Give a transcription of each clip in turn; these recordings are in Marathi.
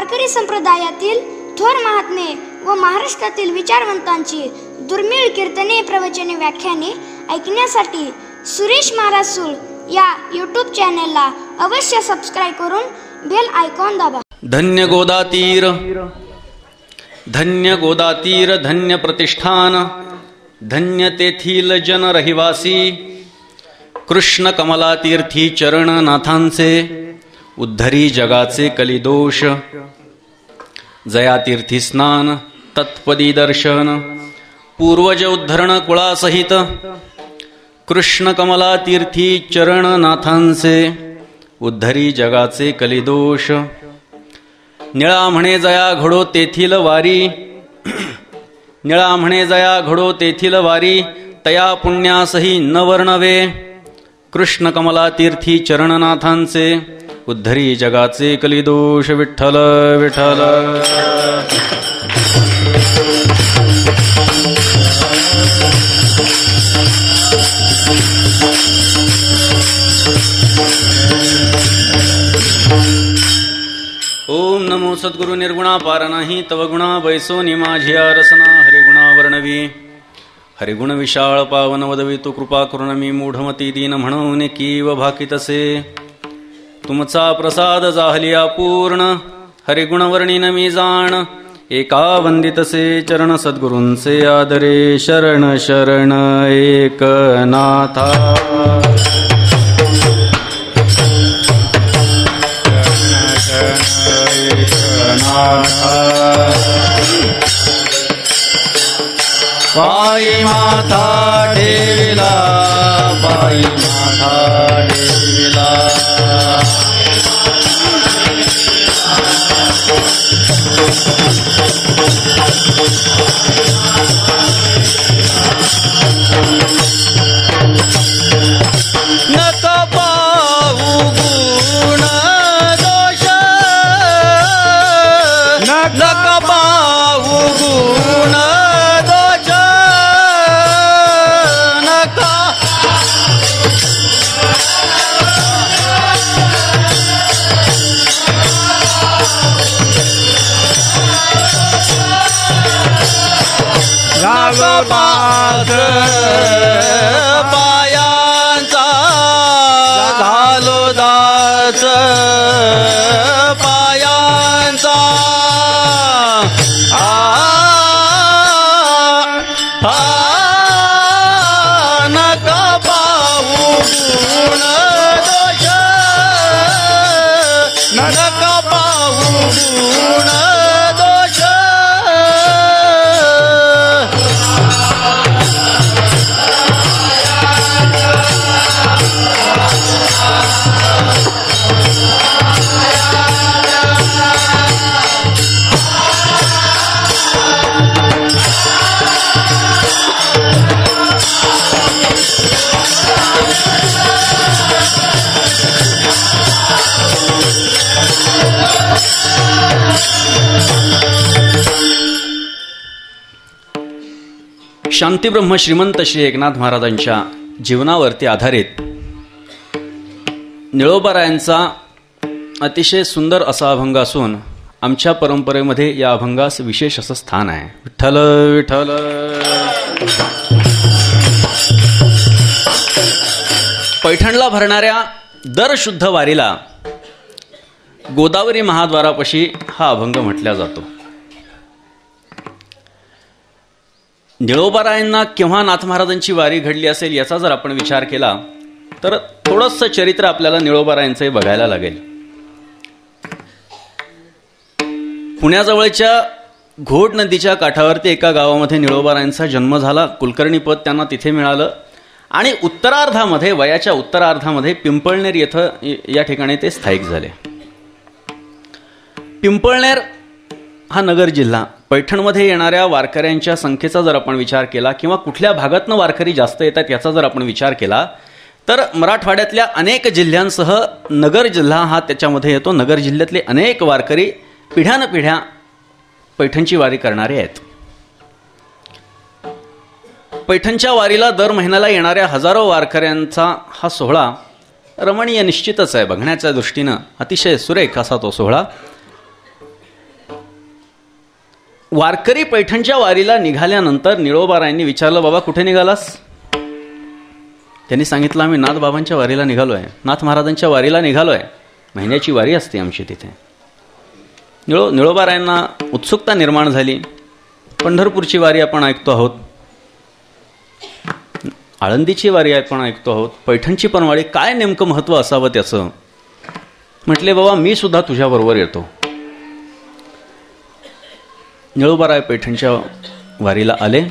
वारकरी संप्रदायातील थोर महात्मे व महाराष्ट्रातील विचारवंतांची दुर्मिळ कीर्तने, प्रवचने, व्याख्याने ऐकण्यासाठी सुरेश महाराज सूळ या यूट्यूब चॅनलला अवश्य सबस्क्राईब करून बेल आयकॉन दाबा. धन्य गोदातीर, धन्य गोदातीर, धन्य प्रतिष्ठान, धन्य तेथील जन रहिवासी, कृष्ण कमलातीर्थी चरण नाथांचे, उद्धरी जगाचे कलिदोष, जयातीर्थी स्नान, तत्पदी दर्शन, पूर्वज उद्धरण कुळासहित, कृष्ण कमलातीर्थी चरण नाथांचे, उद्धरी जगाचे कलिदोष. निळा म्हणे जया घडो तेथील वारी, निळा म्हणे जया घडो तेथील वारी, तया पुण्यासही न वर्णवे, कृष्ण कमलातीर्थी चरणनाथांचे, उद्धरी जगाचे कलिदोष. विठ्ठल विठ्ठल. ओम नमो सद्गुरु निर्गुणा पारनाही तव गुणा बैसोनी माझिया रसना हरिगुणा वर्णवी. हरिगुण विशाळ पावन वदवी तू कृपा करुण मी मूढमती दीन म्हणून कीव भाकितसे. तुमचा प्रसाद जाहलिया पूर्ण, हरिगुण वर्णिन मी जाण, एका वंदितसे चरण सद्गुरूंचे आदरे. शरण शरण एकनाथा. पायी माथा ठेविला, पायी माथा ठेविला, नका पाहू गुण दोष, नका पाहू गुण दोष, नका गागपात पायांचा घालो दास, पायांचा नका पाहू गुण दोष, नका पाहू गुण दोष. शांतीब्रह्म श्रीमंत श्री एकनाथ महाराजांच्या जीवनावरती आधारित निळोबारायांचा अतिशय सुंदर असा अभंग असून आमच्या परंपरेमध्ये या अभंगास विशेष असं स्थान आहे. विठ्ठल विठ्ठल. पैठणला भरणाऱ्या दर शुद्ध वारीला गोदावरी महाद्वारापाशी हा अभंग म्हटला जातो. निळोबारायांना केव्हा नाथ महाराजांची वारी घडली असेल याचा जर आपण विचार केला तर थोडंसं चरित्र आपल्याला निळोबारायांचंही बघायला लागेल. पुण्याजवळच्या घोड नदीच्या काठावरती एका गावामध्ये निळोबारायांचा जन्म झाला. कुलकर्णी पद त्यांना तिथे मिळालं आणि उत्तरार्धामध्ये, वयाच्या उत्तरार्धामध्ये पिंपळनेर येथं या ठिकाणी ते स्थायिक झाले. पिंपळनेर हा नगर जिल्हा. पैठणमध्ये येणाऱ्या वारकऱ्यांच्या संख्येचा जर आपण विचार केला किंवा कुठल्या भागातनं वारकरी जास्त येतात याचा जर आपण विचार केला तर मराठवाड्यातल्या अनेक जिल्ह्यांसह नगर जिल्हा हा त्याच्यामध्ये येतो. नगर जिल्ह्यातले अनेक वारकरी पिढ्यानपिढ्या पैठणची वारी करणारे आहेत. पैठणच्या वारीला दर महिन्याला येणाऱ्या हजारो वारकऱ्यांचा हा सोहळा रमणीय निश्चितच आहे. बघण्याच्या दृष्टीनं अतिशय सुरेख असा तो सोहळा. वारकरी पैठणच्या वारीला निघाल्यानंतर निळोबारायांनी विचारलं, बाबा कुठे निघालास? त्यांनी सांगितलं, आम्ही नाथबाबांच्या वारीला निघालो आहे, नाथ महाराजांच्या वारीला निघालो आहे. महिन्याची वारी असते आमची तिथे. निळोबारायांना उत्सुकता निर्माण झाली. पंढरपूरची वारी आपण ऐकतो आहोत, आळंदीची वारी आपण ऐकतो आहोत, पैठणची पण वारी, काय नेमकं महत्त्व असावं त्याचं? म्हटले, बाबा मी सुद्धा तुझ्याबरोबर येतो. निळोबाराय पैठणच्या वारीला आले.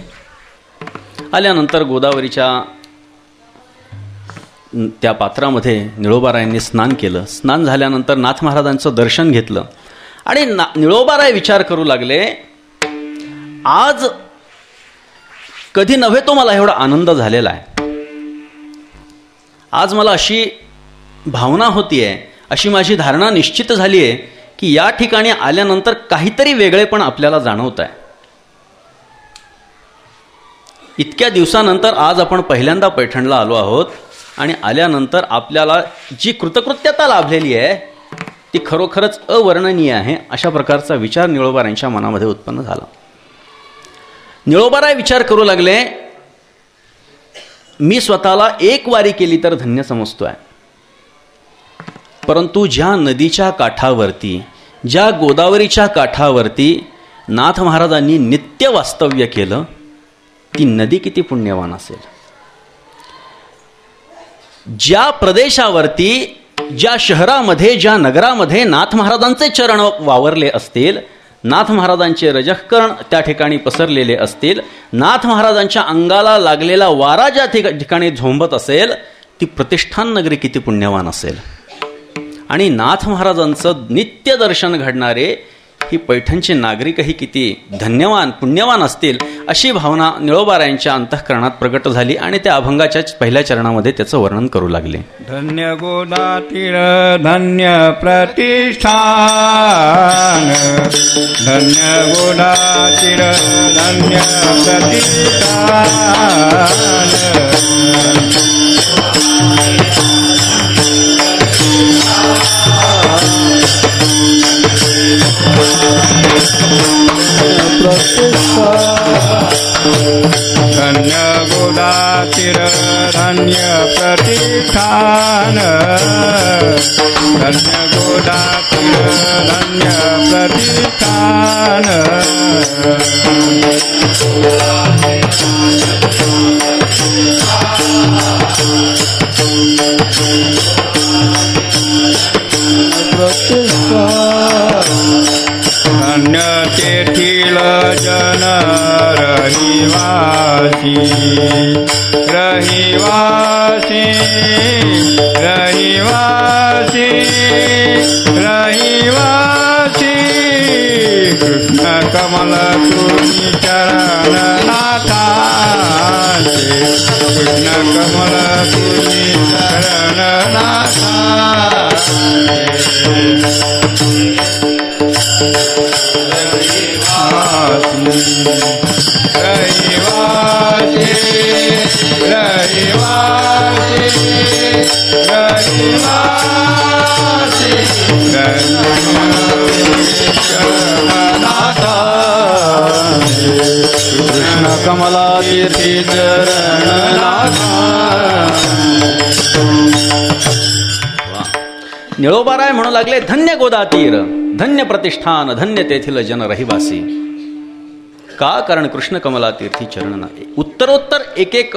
आल्यानंतर गोदावरीच्या त्या पात्रामध्ये निळोबारायांनी स्नान केलं. स्नान झाल्यानंतर नाथ महाराजांचं दर्शन घेतलं आणि निळोबाराय विचार करू लागले, आज कधी नव्हे तो मला एवढा आनंद झालेला आहे. आज मला अशी भावना होतीये, अशी माझी धारणा निश्चित झाली आहे की या ठिकाणी आल्यानंतर काहीतरी वेगळेपण आपल्याला जाणवत आहे. इतक्या दिवसानंतर आज आपण पहिल्यांदा पैठणला आलो आहोत आणि आल्यानंतर आपल्याला जी कृतकृत्यता लाभलेली आहे ती खरोखरच अवर्णनीय आहे. अशा प्रकारचा विचार निळोबारायांच्या मनामध्ये उत्पन्न झाला. निळोबाराय विचार करू लागले, मी स्वतःला एक वारी केली तर धन्य समजतोय, परंतु ज्या नदीच्या काठावरती, ज्या गोदावरीच्या काठावरती नाथ महाराजांनी नित्य वास्तव्य केलं, ती नदी किती पुण्यवान असेल. ज्या प्रदेशावरती, ज्या शहरामध्ये, ज्या नगरामध्ये नाथ महाराजांचे चरण वावरले असतील, नाथ महाराजांचे रजःकरण त्या ठिकाणी पसरलेले असतील, नाथ महाराजांच्या अंगाला लागलेला वारा ज्या ठिकाणी झोंबत असेल, ती प्रतिष्ठान नगरी किती पुण्यवान असेल. आणि नाथ महाराजांचं नित्य दर्शन घडणारे ही पैठणचे नागरिकही किती धन्यवान पुण्यवान असतील, अशी भावना निळोबारायांच्या अंतःकरणात प्रकट झाली आणि त्या अभंगाच्या पहिल्या चरणामध्ये त्याचं वर्णन करू लागले. धन्य गोदातीर धन्य प्रतिष्ठान, धन्य गोदातीर धन्य प्रतिष्ठान, धन्य गोदातीर धन्य प्रतिष्ठान, धन्य गोदातीर धन्य प्रतिष्ठान, धन्य तेथील जन रहिवासी, रहिवासी, रहिवासी, रहिवासी, कृष्ण कमल तुमी चरण नाथाचे, कृष्ण कमल तुमी चरण नाथाचे, रहिवासी, रहिवासी, रहिवासी, कृष्ण कमला तीर्थी चरण निळोबाराय म्हणू लागले, धन्य गोदातीर धन्य प्रतिष्ठान, धन्य तेथील जन रहिवासी. का? कारण कृष्ण कमला तीर्थी चरण. उत्तरोत्तर एक एक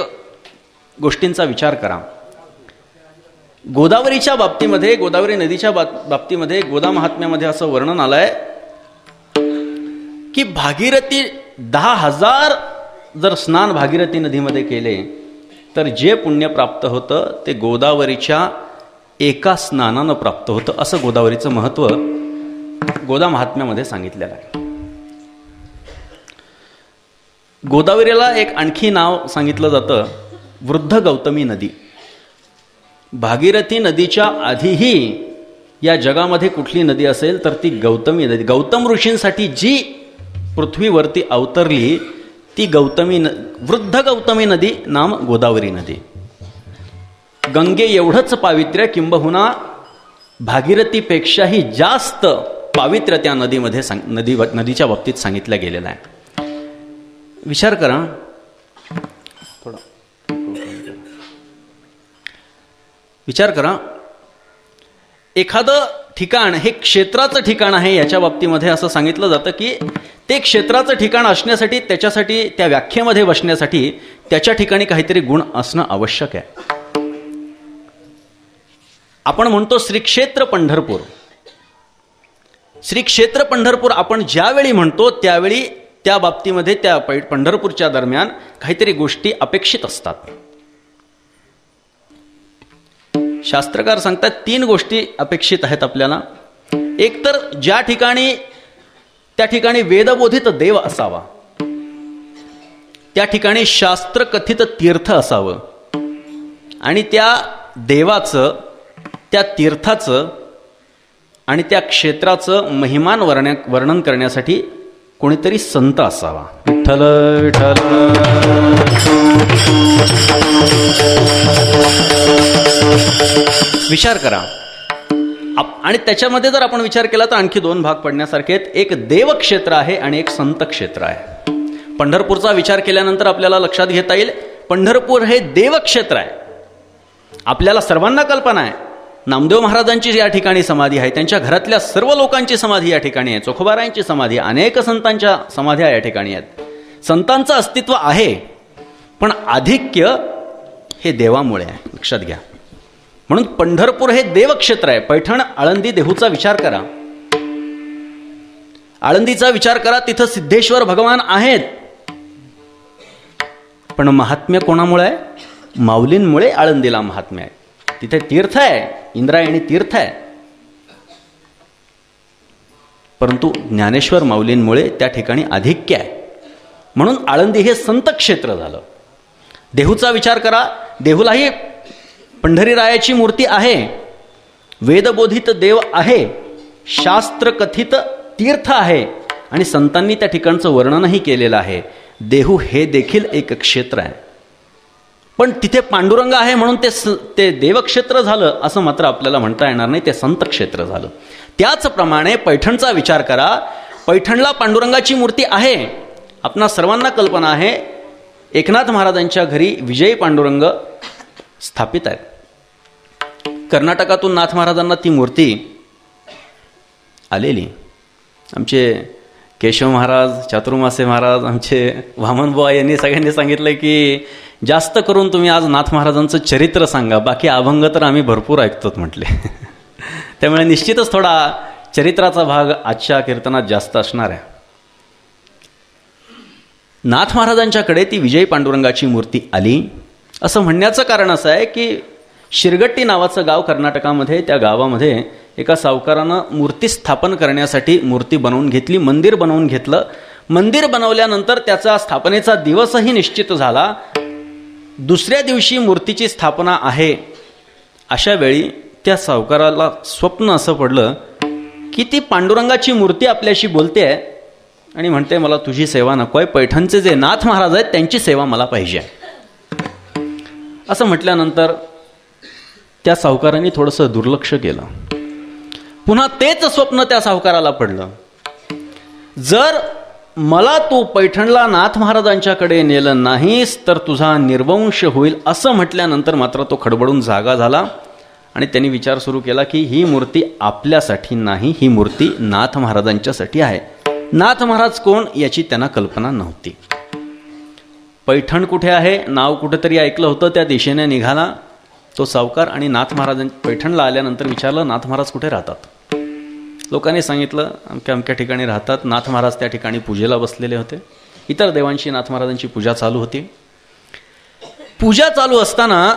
गोष्टींचा विचार करा. गोदावरीच्या बाबतीमध्ये, गोदावरी नदीच्या बाबतीमध्ये गोदा महात्म्यामध्ये असं वर्णन आलंय की भागीरथी 10,000 जर स्नान भागीरथी नदीमध्ये केले तर जे पुण्य प्राप्त होतं ते गोदावरीच्या एका स्नानानं प्राप्त होतं. असं गोदावरीचं महत्त्व गोदा महात्म्यामध्ये सांगितलेलं आहे. गोदावरीला एक आणखी नाव सांगितलं जातं, वृद्ध गौतमी नदी. भागीरथी नदीच्या आधीही या जगामध्ये कुठली नदी असेल तर ती गौतमी नदी. गौतम ऋषींसाठी जी पृथ्वीवरती अवतरली ती वृद्ध गौतमी नदी नाम गोदावरी नदी. गंगे एवढंच पावित्र्य, किंबहुना भागीरथीपेक्षाही जास्त पावित्र्य त्या नदीमध्ये नदीच्या बाबतीत सांगितलं गेलेलं आहे. विचार करा, विचार करा, एखादं ठिकाण हे क्षेत्राचं ठिकाण आहे. याच्या बाबतीमध्ये असं सांगितलं जातं की ते क्षेत्राचं ठिकाण असण्यासाठी, त्याच्यासाठी, त्या व्याख्येमध्ये बसण्यासाठी त्याच्या ठिकाणी काहीतरी गुण असणं आवश्यक आहे. आपण म्हणतो श्री क्षेत्र पंढरपूर. श्री क्षेत्र पंढरपूर आपण ज्यावेळी म्हणतो त्यावेळी त्या बाबतीमध्ये, त्या पंढरपूरच्या दरम्यान काहीतरी गोष्टी अपेक्षित असतात. शास्त्रकार सांगतात 3 गोष्टी अपेक्षित आहेत आपल्याला. एक तर ज्या ठिकाणी, त्या ठिकाणी वेदबोधित देव असावा, त्या ठिकाणी शास्त्रकथित तीर्थ असावं, आणि त्या देवाचं, त्या तीर्थाचं आणि त्या क्षेत्राचं महिमान वर्णन करण्यासाठी कोणीतरी संत असावा. विठ्ठल विठ्ठल. विचार करा. आणि त्याच्यामध्ये जर आपण विचार केला तर आणखी 2 भाग पडण्यासारखे आहेत. एक देवक्षेत्र आहे आणि एक संत क्षेत्र आहे. पंढरपूरचा विचार केल्यानंतर आपल्याला लक्षात घेता येईल, पंढरपूर हे देवक्षेत्र आहे. आपल्याला सर्वांना कल्पना आहे, नामदेव महाराजांची या ठिकाणी समाधी आहे, त्यांच्या घरातल्या सर्व लोकांची समाधी या ठिकाणी आहे, चोखोबारायांची समाधी, अनेक संतांच्या समाध्या या ठिकाणी आहेत. संतांचं अस्तित्व आहे, पण आधिक्य हे देवामुळे आहे, लक्षात घ्या. म्हणून पंढरपूर हे देवक्षेत्र आहे. पैठण, आळंदी, देहूचा विचार करा, आळंदीचा विचार करा, तिथं सिद्धेश्वर भगवान आहेत, पण महात्म्य कोणामुळे आहे? माऊलींमुळे आळंदीला महात्म्य आहे. तिथे तीर्थ आहे, इंद्रायणी तीर्थ आहे, परंतु ज्ञानेश्वर माऊलींमुळे त्या ठिकाणी आधिक्य आहे. म्हणून आळंदी हे संत क्षेत्र झालं. देहूचा विचार करा, देहूलाही पंढरीरायाची मूर्ती आहे, वेदबोधित देव आहे, शास्त्रकथित तीर्थ आहे, आणि संतांनी त्या ठिकाणचं वर्णनही केलेलं आहे. देहू हे देखील एक क्षेत्र आहे, पण तिथे पांडुरंग आहे म्हणून ते देवक्षेत्र झालं असं मात्र आपल्याला म्हणता येणार नाही, ते संत क्षेत्र झालं. त्याचप्रमाणे पैठणचा विचार करा, पैठणला पांडुरंगाची मूर्ती आहे. आपणा सर्वांना कल्पना आहे, एकनाथ महाराजांच्या घरी विजयी पांडुरंग स्थापित आहेत. कर्नाटकातून नाथ महाराजांना ती मूर्ती आलेली. आमचे केशव महाराज, चातुर्मासे महाराज, आमचे वामनबुवा यांनी सगळ्यांनी सांगितलं की जास्त करून तुम्ही आज नाथ महाराजांचं चरित्र सांगा, बाकी अभंग तर आम्ही भरपूर ऐकतो म्हटले. त्यामुळे निश्चितच थोडा चरित्राचा भाग आजच्या कीर्तनात जास्त असणार आहे. नाथ महाराजांच्याकडे ती विजयी पांडुरंगाची मूर्ती आली. असं म्हणण्याचं कारण असं आहे की शिरगट्टी नावाचं गाव कर्नाटकामध्ये, त्या गावामध्ये एका सावकारानं मूर्ती स्थापन करण्यासाठी मूर्ती बनवून घेतली, मंदिर बनवून घेतलं. मंदिर बनवल्यानंतर त्याचा स्थापनेचा दिवसही निश्चित झाला. दुसऱ्या दिवशी मूर्तीची स्थापना आहे. अशा वेळी त्या सावकाराला स्वप्न असं पडलं की ती पांडुरंगाची मूर्ती आपल्याशी बोलते आहे आणि म्हणते, मला तुझी सेवा नको आहे, पैठणचे जे नाथ महाराज आहेत त्यांची सेवा मला पाहिजे. असं म्हटल्यानंतर त्या सावकारांनी थोडंसं दुर्लक्ष केलं. पुन्हा तेच स्वप्न त्या सावकाराला पडलं, जर मला तू पैठणला नाथ महाराजांच्याकडे नेलं नाहीस तर तुझा निर्वंश होईल. असं म्हटल्यानंतर मात्र तो खडबडून जागा झाला आणि त्यांनी विचार सुरू केला की ही मूर्ती आपल्यासाठी नाही, ही मूर्ती नाथ महाराजांच्यासाठी आहे. नाथ महाराज कोण याची त्यांना कल्पना नव्हती. पैठण कुठे आहे, नाव कुठेतरी ऐकलं होतं, त्या दिशेने निघाला तो सावकार आणि नाथ महाराजां पैठणला आल्यानंतर विचारलं, नाथ महाराज कुठे राहतात? लोकांनी सांगितलं, अमक्या अमक्या ठिकाणी राहतात. नाथ महाराज त्या ठिकाणी पूजेला बसलेले होते. इतर देवांची नाथ महाराजांची पूजा चालू होती. पूजा चालू असताना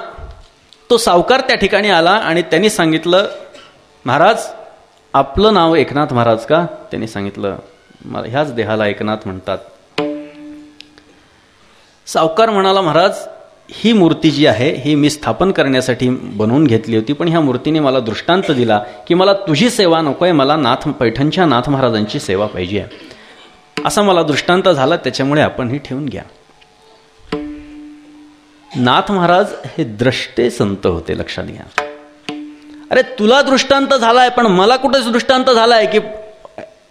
तो सावकार त्या ठिकाणी आला आणि त्यांनी सांगितलं, महाराज आपलं नाव एकनाथ महाराज का? त्यांनी सांगितलं, मला ह्याच देहाला एकनाथ म्हणतात. सावकार म्हणाला, महाराज ही मूर्ती जी आहे ही मी स्थापन करण्यासाठी बनवून घेतली होती, पण ह्या मूर्तीने मला दृष्टांत दिला की मला तुझी सेवा नको आहे, मला पैठणच्या नाथ महाराजांची सेवा पाहिजे आहे. असा मला दृष्टांत झाला, त्याच्यामुळे आपण ही ठेवून घ्या. नाथ महाराज हे द्रष्टे संत होते, लक्षात घ्या. अरे तुला दृष्टांत झालाय, पण मला कुठेच दृष्टांत झालाय की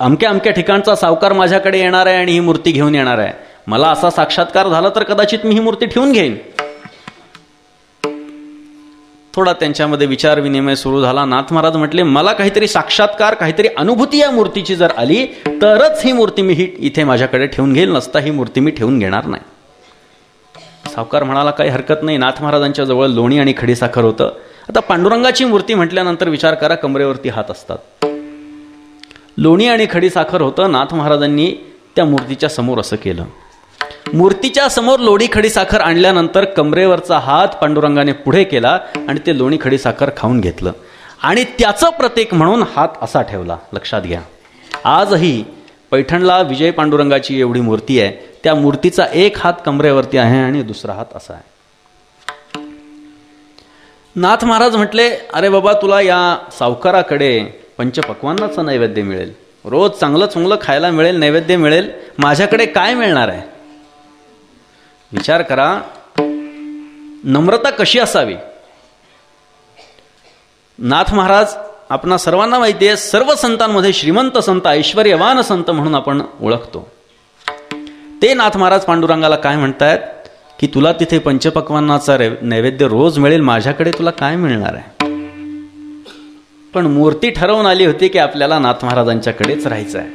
अमक्या अमक्या ठिकाणचा सावकार माझ्याकडे येणार आहे आणि ही मूर्ती घेऊन येणार आहे, मला असा साक्षात्कार झाला तर कदाचित मी ही मूर्ती ठेवून घेईन. थोडा त्यांच्यामध्ये विचार विनिमय सुरू झाला. नाथ महाराज म्हटले, मला काहीतरी साक्षात्कार, काहीतरी अनुभूती या मूर्तीची जर आली तरच ही मूर्ती मी इथे माझ्याकडे ठेवून घेईल, नसता ही मूर्ती मी ठेवून घेणार नाही. सावकार म्हणाला, काही हरकत नाही. नाथ महाराजांच्या जवळ लोणी आणि खडीसाखर होतं. आता पांडुरंगाची मूर्ती म्हटल्यानंतर विचार करा, कमरेवरती हात असतात. लोणी आणि खडीसाखर होतं. नाथ महाराजांनी त्या मूर्तीच्या समोर असं केलं. मूर्तीच्या समोर लोणी खडीसाखर आणल्यानंतर कमरेवरचा हात पांडुरंगाने पुढे केला आणि ते लोणी खडीसाखर खाऊन घेतलं आणि त्याचं प्रतीक म्हणून हात असा ठेवला. लक्षात घ्या, आजही पैठणला विजय पांडुरंगाची एवढी मूर्ती आहे, त्या मूर्तीचा एक हात कमरेवरती आहे आणि दुसरा हात असा आहे. नाथ महाराज म्हटले, अरे बाबा, तुला या सावकाराकडे पंचपक्वान्नाचं नैवेद्य मिळेल, रोज चांगलं चांगलं खायला मिळेल, नैवेद्य मिळेल, माझ्याकडे काय मिळणार आहे? विचार करा, नम्रता कशी असावी. नाथ महाराज आपणा सर्वांना माहिती आहे, सर्व संतांमध्ये श्रीमंत संत, ऐश्वर्यवान संत म्हणून आपण ओळखतो. ते नाथ महाराज पांडुरंगाला काय म्हणतायत की तुला तिथे पंचपक्वान्नाचा नैवेद्य रोज मिळेल, माझ्याकडे तुला काय मिळणार आहे? पण मूर्ती ठरवून आली होती की आपल्याला नाथ महाराजांच्याकडेच राहायचं आहे.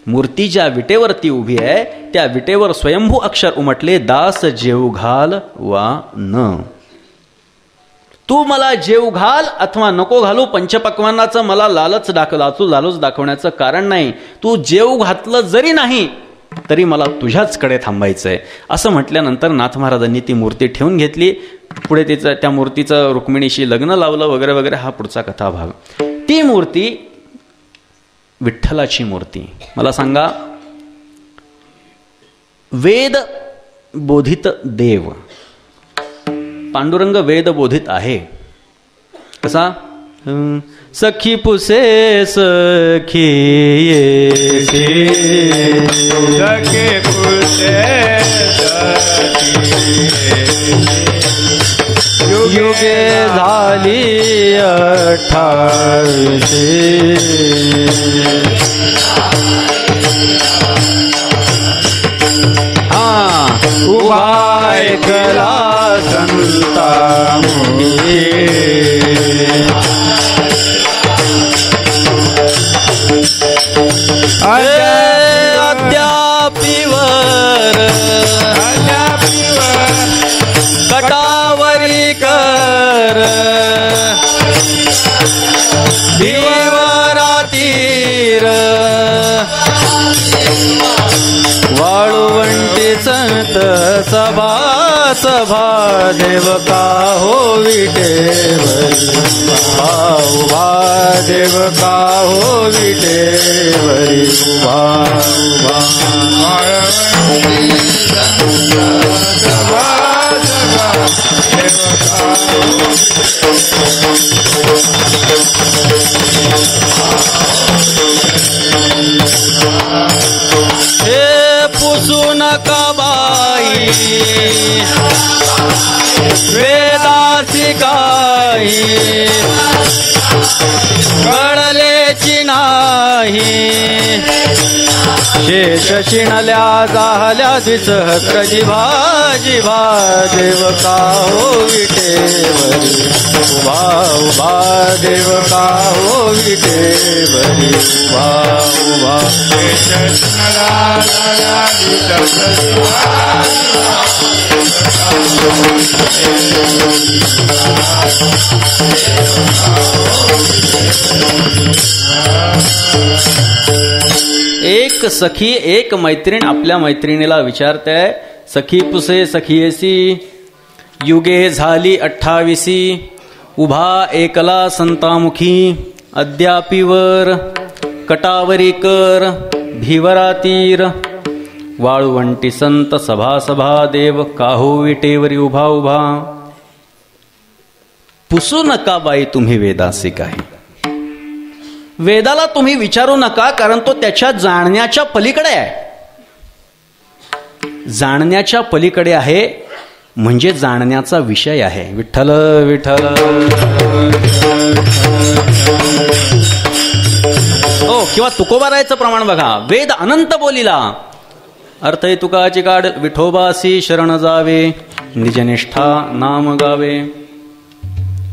मूर्ती ज्या विटेवरती उभी आहे त्या विटेवर स्वयंभू अक्षर उमटले, दास जेऊ घाल वा न. तू मला जेऊ घाल अथवा नको घालू, पंचपक्वान्नाचं मला लालच दाखवण्याचं कारण नाही. तू जेऊ घातलं जरी नाही तरी मला तुझ्याचकडे थांबायचंय. असं म्हटल्यानंतर नाथ महाराजांनी ती मूर्ती ठेवून घेतली. पुढे त्या मूर्तीचं रुक्मिणीशी लग्न लावलं वगैरे वगैरे, हा पुढचा कथाभाग. ती मूर्ती विठ्ठलाची मूर्ती. मला सांगा, वेद बोधित देव पांडुरंग वेद बोधित आहे कसा? सखी पुसे सखी सखी पुसे युगे झाली 28 उभा ऐकला संता अद्यापीवर कटावरी कर दिवरातीर वाळवंटी संत सभा सभा देव का हो विटेवरी उभा देव का हो विटेवरी उभा उभा हे पुसू नका बाई वेदासी गाई कळलेची नाही शेष शिणल्या झाल्या द्विसहस्र जिभा जिभा देव का हो विटेवरी उभा उभा देव का हो विटेवरी उभा उभा एक सखी एक मैत्रीण आपल्या मैत्रिणीला विचारते, सखी पुसे सखीयसी युगे झाली 28 उभा एकला संतामुखी अद्यापीवर कटावरी कर धीवरातीर वाळवंटी संत सभा सभा देव काहो विटेवरी उभा उभा. पुसू नका बाई तुम्ही वेदासी काही, वेदाला तुम्ही विचारू नका, कारण तो त्याच्या जाणण्याच्या पलीकडे आहे. जाणण्याच्या पलीकडे आहे म्हणजे जाणण्याचा विषय आहे. विठ्ठल विठ्ठल हो, किंवा तुकोबारायचं प्रमाण बघा. वेद अनंत बोलिला, अर्थ तुकाची काढ, विठोबासी शरण जावे, निजनिष्ठा नाम गावे.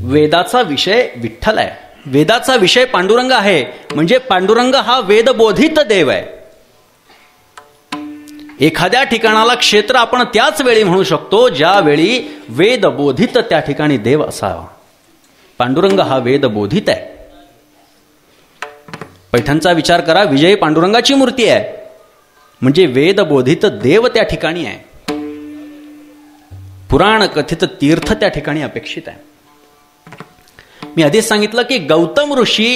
वेदाचा विषय विठ्ठल आहे, वेदाचा विषय पांडुरंग आहे. म्हणजे पांडुरंग हा वेदबोधित देव आहे. एखाद्या ठिकाणाला क्षेत्र आपण त्याच वेळी म्हणू शकतो ज्यावेळी वेदबोधित त्या ठिकाणी देव असावा. पांडुरंग हा वेदबोधित आहे. पैठणचा विचार करा, विजयी पांडुरंगाची मूर्ती आहे, म्हणजे वेदबोधित देव त्या ठिकाणी आहे. पुराण कथित तीर्थ त्या ठिकाणी अपेक्षित आहे. मी आधीच सांगितलं की गौतम ऋषी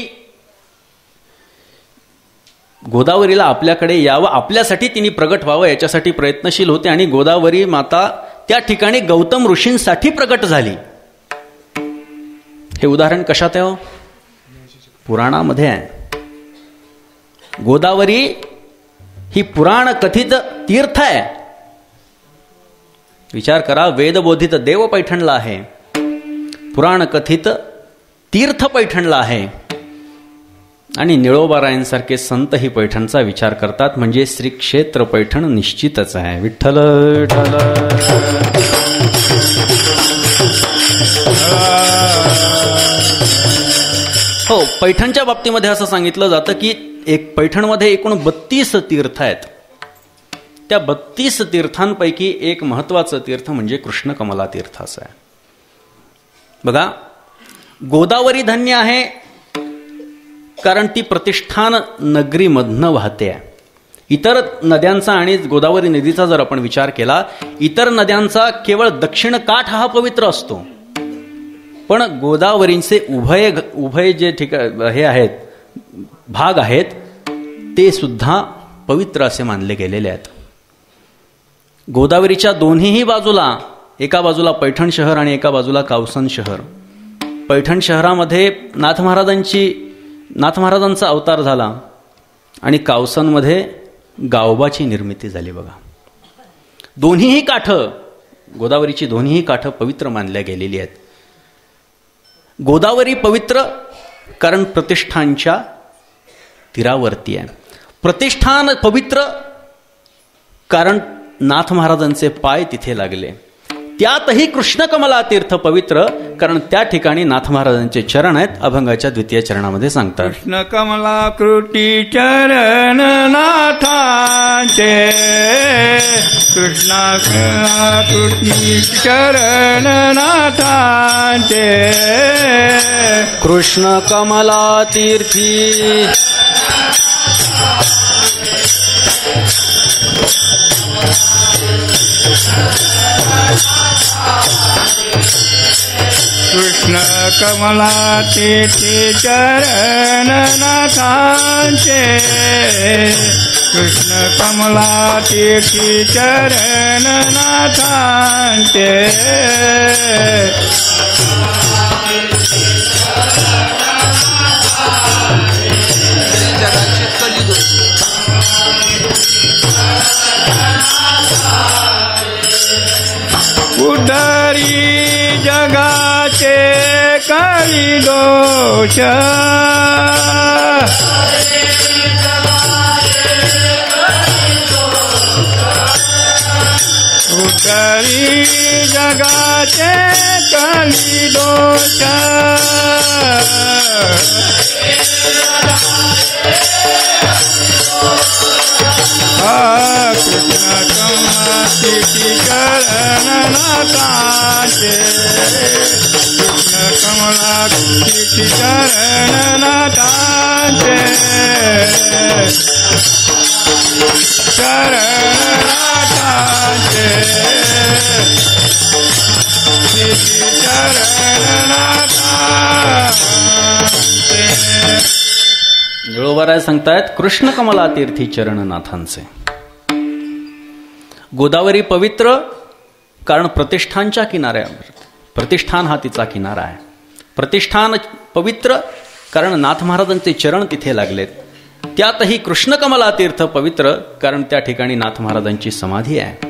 गोदावरीला आपल्याकडे यावं, आपल्यासाठी तिने प्रगट व्हावं याच्यासाठी प्रयत्नशील होते. आणि गोदावरी माता त्या ठिकाणी गौतम ऋषींसाठी प्रगट झाली. हे उदाहरण कशात आहे? पुराणामध्ये आहे. गोदावरी ही पुराण कथित तीर्थ आहे. विचार करा, वेदबोधित देव पैठणला आहे, पुराण कथित तीर्थ पैठणला आहे, आणि निळोबारायांसारखे संत ही पैठणचा विचार करतात. म्हणजे श्री क्षेत्र पैठण निश्चितच आहे. विठ्ठल विठ्ठल. हो, पैठणच्या बाबतीमध्ये असं सांगितलं जातं की एक पैठणमध्ये एकूण 32 तीर्थ आहेत. त्या 32 तीर्थांपैकी एक महत्वाचं तीर्थ म्हणजे कृष्ण कमला तीर्थ असं आहे. बघा, गोदावरी धन्य आहे कारण ती प्रतिष्ठान नगरीमधनं वाहते आहे. इतर नद्यांचा आणि गोदावरी नदीचा जर आपण विचार केला, इतर नद्यांचा केवळ दक्षिण काठ हा पवित्र असतो, पण गोदावरींचे उभय जे हे आहेत भाग आहेत ते सुद्धा पवित्र असे मानले गेलेले आहेत. गोदावरीच्या दोन्हीही बाजूला, एका बाजूला पैठण शहर आणि एका बाजूला कावसन शहर. पैठण शहरामध्ये नाथ महाराजांचा अवतार झाला आणि कावसनमध्ये गावोबाची निर्मिती झाली. बघा, दोन्हीही काठ, गोदावरीची दोन्हीही काठ पवित्र मानल्या गेलेली आहेत. गोदावरी पवित्र कारण प्रतिष्ठानच्या तीरावरती आहे. प्रतिष्ठान पवित्र कारण नाथ महाराजांचे पाय तिथे लागले. त्यातही कृष्ण कमला तीर्थ पवित्र कारण त्या ठिकाणी नाथ महाराजांचे चरण आहेत. अभंगाच्या द्वितीय चरणामध्ये सांगतात, कृष्ण कमला कृती चरण नाथांचे, कृष्ण कृती चरण नाथांचे, कृष्ण कमला तीर्थी कृष्ण कमला तीर्थी चरण नाथांचे, कृष्ण कमला तीर्थी चरण नाथांचे, उद्धरी जगाचे काही दोष, उद्धरी जगाचे काही दोष, कृष्ण कमला तीर्थी चरण नाथांचे, कृष्ण कमला तीर्थी चरण नाथांचे, चरण नाथांचे, तीर्थी चरण नाथांचे. निळोबाराय सांगतायत कृष्ण कमला तीर्थी चरण नाथांचे. गोदावरी पवित्र कारण प्रतिष्ठानच्या किनाऱ्यावर, प्रतिष्ठान हा तिचा किनारा आहे. प्रतिष्ठान पवित्र कारण नाथ महाराजांचे चरण तिथे लागलेत. त्यातही कृष्ण कमला तीर्थ पवित्र कारण त्या ठिकाणी नाथ महाराजांची समाधी आहे.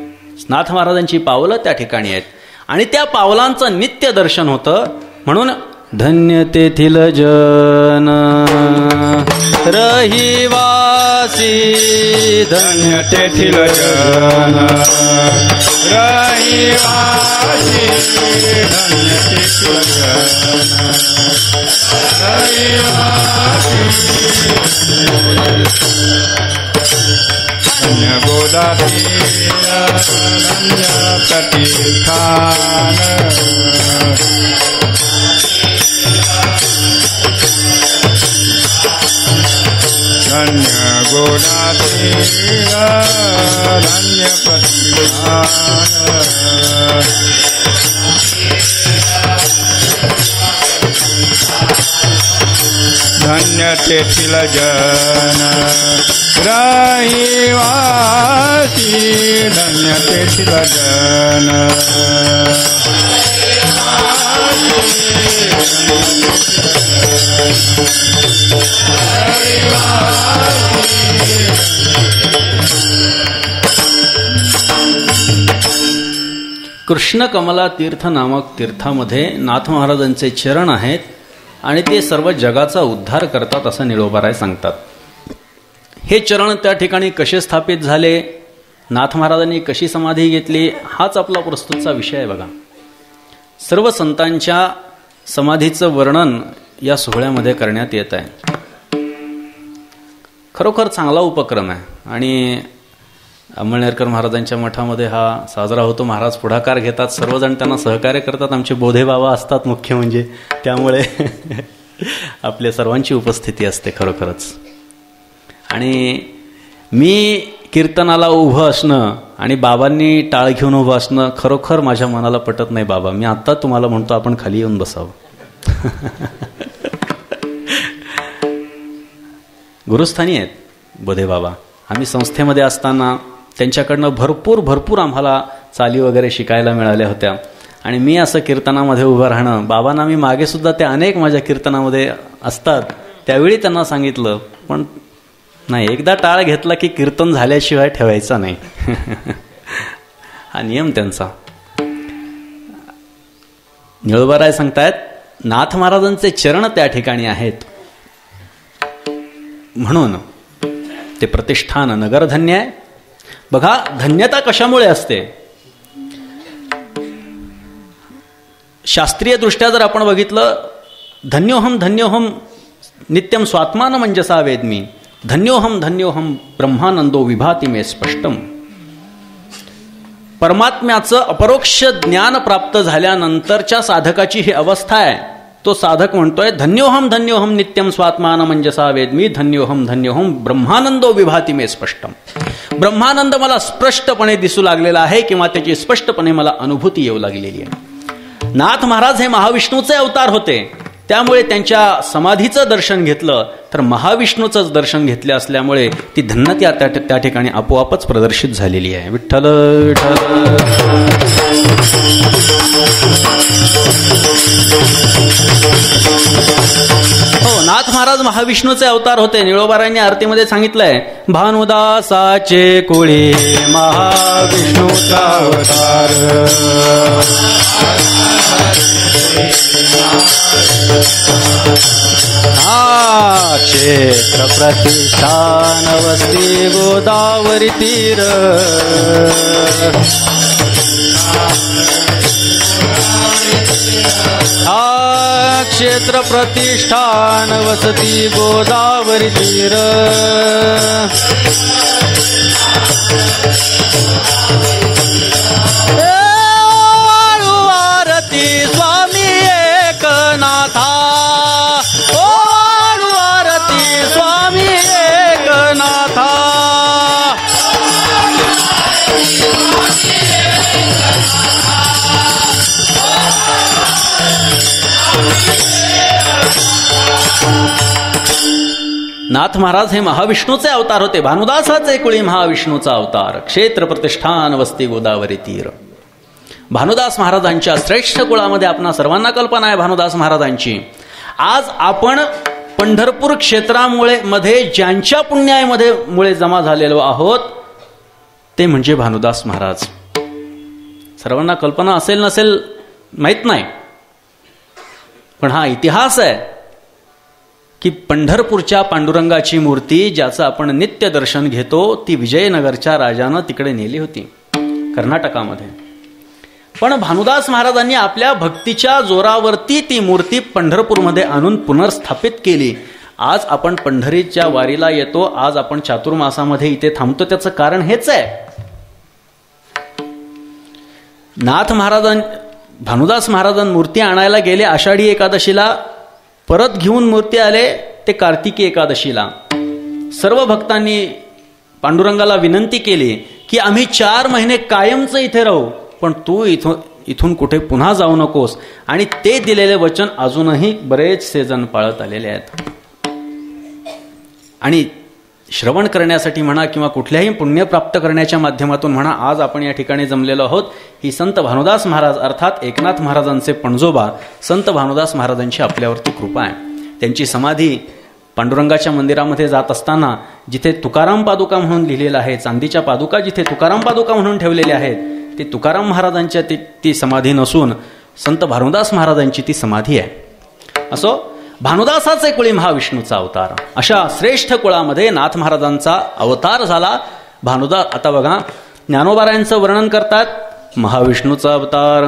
नाथ महाराजांची पावलं त्या ठिकाणी आहेत आणि त्या पावलांचं नित्य दर्शन होतं. म्हणून धन्य तेथील जन रहिवासी धन्य तेथील जन रहिवासी धन्य तेथील जन रहिवासी धन्य गोदातीर धन्य प्रतिष्ठान धन्य गोदातीर धन्य प्रतिष्ठान धन्य तेथील जन रहिवासी धन्य तेथील जन कृष्ण कमला तीर्थ नामक तीर्थामध्ये नाथ महाराजांचे चरण आहेत आणि ते सर्व जगाचा उद्धार करतात असं निळोबाराय सांगतात. हे चरण त्या ठिकाणी कसे स्थापित झाले, नाथ महाराजांनी कशी समाधी घेतली, हाच आपला प्रस्तुतचा विषय आहे. बघा, सर्व संतांच्या समाधीचं वर्णन या सोहळ्यामध्ये करण्यात येत आहे. खरोखर चांगला उपक्रम आहे आणि अंमळनेरकर महाराजांच्या मठामध्ये हा साजरा होतो. महाराज पुढाकार घेतात, सर्वजण त्यांना सहकार्य करतात. आमचे बोधे बाबा असतात मुख्य म्हणजे, त्यामुळे आपल्या सर्वांची उपस्थिती असते खरोखरच. आणि मी कीर्तनाला उभं असणं आणि बाबांनी टाळ घेऊन उभं असणं खरोखर माझ्या मनाला पटत नाही. बाबा, मी आत्ता तुम्हाला म्हणतो आपण खाली येऊन बसावं. गुरुस्थानी आहेत बोधे बाबा. आम्ही संस्थेमध्ये असताना त्यांच्याकडनं भरपूर आम्हाला चाली वगैरे शिकायला मिळाल्या होत्या. आणि मी असं कीर्तनामध्ये उभं राहणं, बाबांना मी मागे सुद्धा ते अनेक माझ्या कीर्तनामध्ये असतात त्यावेळी त्यांना सांगितलं, पण नाही, एकदा टाळ घेतला की कीर्तन झाल्याशिवाय ठेवायचा नाही. हा नियम त्यांचा. निळोबाराय सांगतायत नाथ महाराजांचे चरण त्या ठिकाणी आहेत म्हणून ते प्रतिष्ठान नगरधन्य आहे. बघा, धन्यता कशामुळे असते? शास्त्रीय दृष्ट्या जर आपण बघितलं, धन्योहम नित्यम स्वात्मान मंजसा वेदमी, धन्योहम ब्रह्मानंदो विभाती मे स्पष्टम. परमात्म्याचं अपरोक्ष ज्ञान प्राप्त झाल्यानंतरच्या साधकाची ही अवस्था आहे. तो साधक म्हणतोय, धन्योहम नित्यम स्वात्मान मंजसा वेदमी, धन्योहम ब्रह्मानंदो विभाती मे स्पष्टम. ब्रह्मानंद मला स्पष्टपणे दिसू लागलेला आहे किंवा त्याची स्पष्टपणे मला अनुभूती येऊ लागलेली आहे. नाथ महाराज हे महाविष्णूचे अवतार होते, त्यामुळे त्यांच्या समाधीचं दर्शन घेतलं तर महाविष्णूचंच दर्शन घेतले असल्यामुळे ती धन्यता त्या ठिकाणी आपोआपच प्रदर्शित झालेली आहे. विठ्ठल विठ्ठल. हो, नाथ महाराज महाविष्णूचे अवतार होते. निळोबारायांनी आरतीमध्ये सांगितलंय, भानुदासाचे कुळी महाविष्णूचा अवतार, क्षेत्र प्रतिष्ठान वस्ती गोदावरी तीर, क्षेत्र प्रतिष्ठान वसती गोदावरी तीर, आरती स्वामी एकनाथा, आरती स्वामी एकनाथा. नाथ महाराज हे महाविष्णूचे अवतार होते. भानुदासाचे कुळी महाविष्णूचा अवतार, क्षेत्र प्रतिष्ठान वस्ती गोदावरी तीर. भानुदास महाराजांच्या श्रेष्ठ कुळामध्ये आपणा सर्वांना कल्पना आहे भानुदास महाराजांची. आज आपण पंढरपूर क्षेत्रामुळे मध्ये ज्यांच्या पुण्यामध्ये मुळे जमा झालेलो आहोत ते म्हणजे भानुदास महाराज. सर्वांना कल्पना असेल नसेल माहित नाही, पण हा इतिहास आहे की पंढरपूरच्या पांडुरंगाची मूर्ती ज्याचं आपण नित्य दर्शन घेतो ती विजयनगरच्या राजानं तिकडे नेली होती कर्नाटकामध्ये. पण भानुदास महाराजांनी आपल्या भक्तीच्या जोरावरती ती मूर्ती पंढरपूरमध्ये आणून पुनर्स्थापित केली. आज आपण पंढरीच्या वारीला येतो, आज आपण चातुर्मासामध्ये इथे थांबतो, त्याचं कारण हेच आहे. नाथ भानुदास महाराजां मूर्ती आणायला गेले आषाढी एकादशीला, परत घेऊन मूर्ती आले ते कार्तिकी एकादशीला. सर्व भक्तांनी पांडुरंगाला विनंती केली की आम्ही 4 महिने कायमचं इथे राहू, पण तू इथून कुठे पुन्हा जाऊ नकोस. आणि ते दिलेले वचन अजूनही बरेचसे जण पाळत आलेले आहेत. आणि श्रवण करण्यासाठी म्हणा किंवा कुठल्याही पुण्य प्राप्त करण्याच्या माध्यमातून म्हणा, आज आपण या ठिकाणी जमलेलो आहोत. ही संत भानुदास महाराज अर्थात एकनाथ महाराजांचे पणजोबा संत भानुदास महाराजांची आपल्यावरती कृपा आहे. त्यांची समाधी पांडुरंगाच्या मंदिरामध्ये जात असताना जिथे तुकाराम पादुका म्हणून लिहिलेलं आहे, चांदीच्या पादुका जिथे तुकाराम पादुका म्हणून ठेवलेल्या आहेत, ती तुकाराम महाराजांच्या ती समाधी नसून संत भानुदास महाराजांची ती समाधी आहे. असो, भानुदासाचे कुळी महाविष्णूचा अवतार, अशा श्रेष्ठ कुळामध्ये नाथ महाराजांचा अवतार झाला भानुदास. आता बघा, ज्ञानोबारायांचं वर्णन करतात, महाविष्णूचा अवतार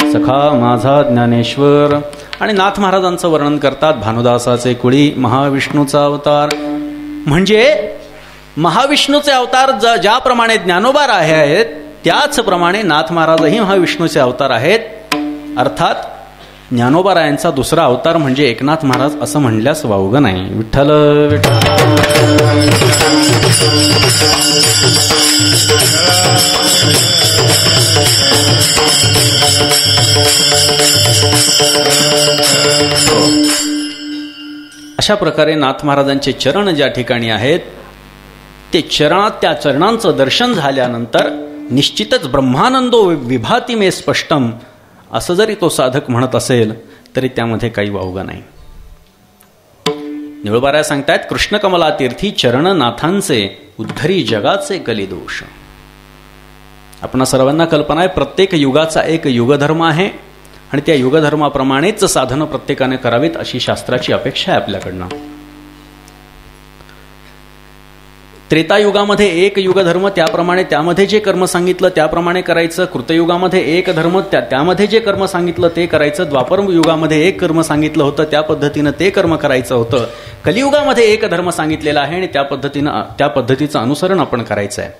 सखा माझा ज्ञानेश्वर. आणि नाथ महाराजांचं वर्णन करतात, भानुदासाचे कुळी महाविष्णूचा अवतार. म्हणजे महाविष्णूचे अवतार ज्याप्रमाणे ज्ञानोबा राहे आहेत, त्याचप्रमाणे नाथ महाराजही महाविष्णूचे अवतार आहेत. अर्थात ज्ञानोबारायांचा दुसरा अवतार म्हणजे एकनाथ महाराज असं म्हणल्यास वावगं नाही. विठ्ठल विठ्ठल. अशा प्रकारे नाथ महाराजांचे चरण ज्या ठिकाणी आहेत, ते त्या चरणांचं दर्शन झाल्यानंतर निश्चितच ब्रह्मानंदो विभाती मे स्पष्टम असं जरी तो साधक म्हणत असेल तरी त्यामध्ये काही वावगं नाही. निळोबाराय सांगतायत, कृष्णकमला तीर्थी चरण नाथांचे उद्धरी जगाचे कलिदोष. आपण सर्वांना कल्पना आहे, प्रत्येक युगाचा एक युगधर्म आहे आणि त्या युगधर्माप्रमाणेच साधनं प्रत्येकाने करावीत अशी शास्त्राची अपेक्षा आहे आपल्याकडनं. त्रेतायुगामध्ये एक युगधर्म, त्याप्रमाणे त्यामध्ये जे कर्म सांगितलं त्याप्रमाणे करायचं. कृतयुगामध्ये एक धर्म, त्यामध्ये जे कर्म सांगितलं ते करायचं. द्वापर युगामध्ये एक कर्म सांगितलं होतं, त्या पद्धतीनं ते कर्म करायचं होतं. कलियुगामध्ये एक धर्म सांगितलेला आहे आणि त्या पद्धतीचं अनुसरण आपण करायचं आहे.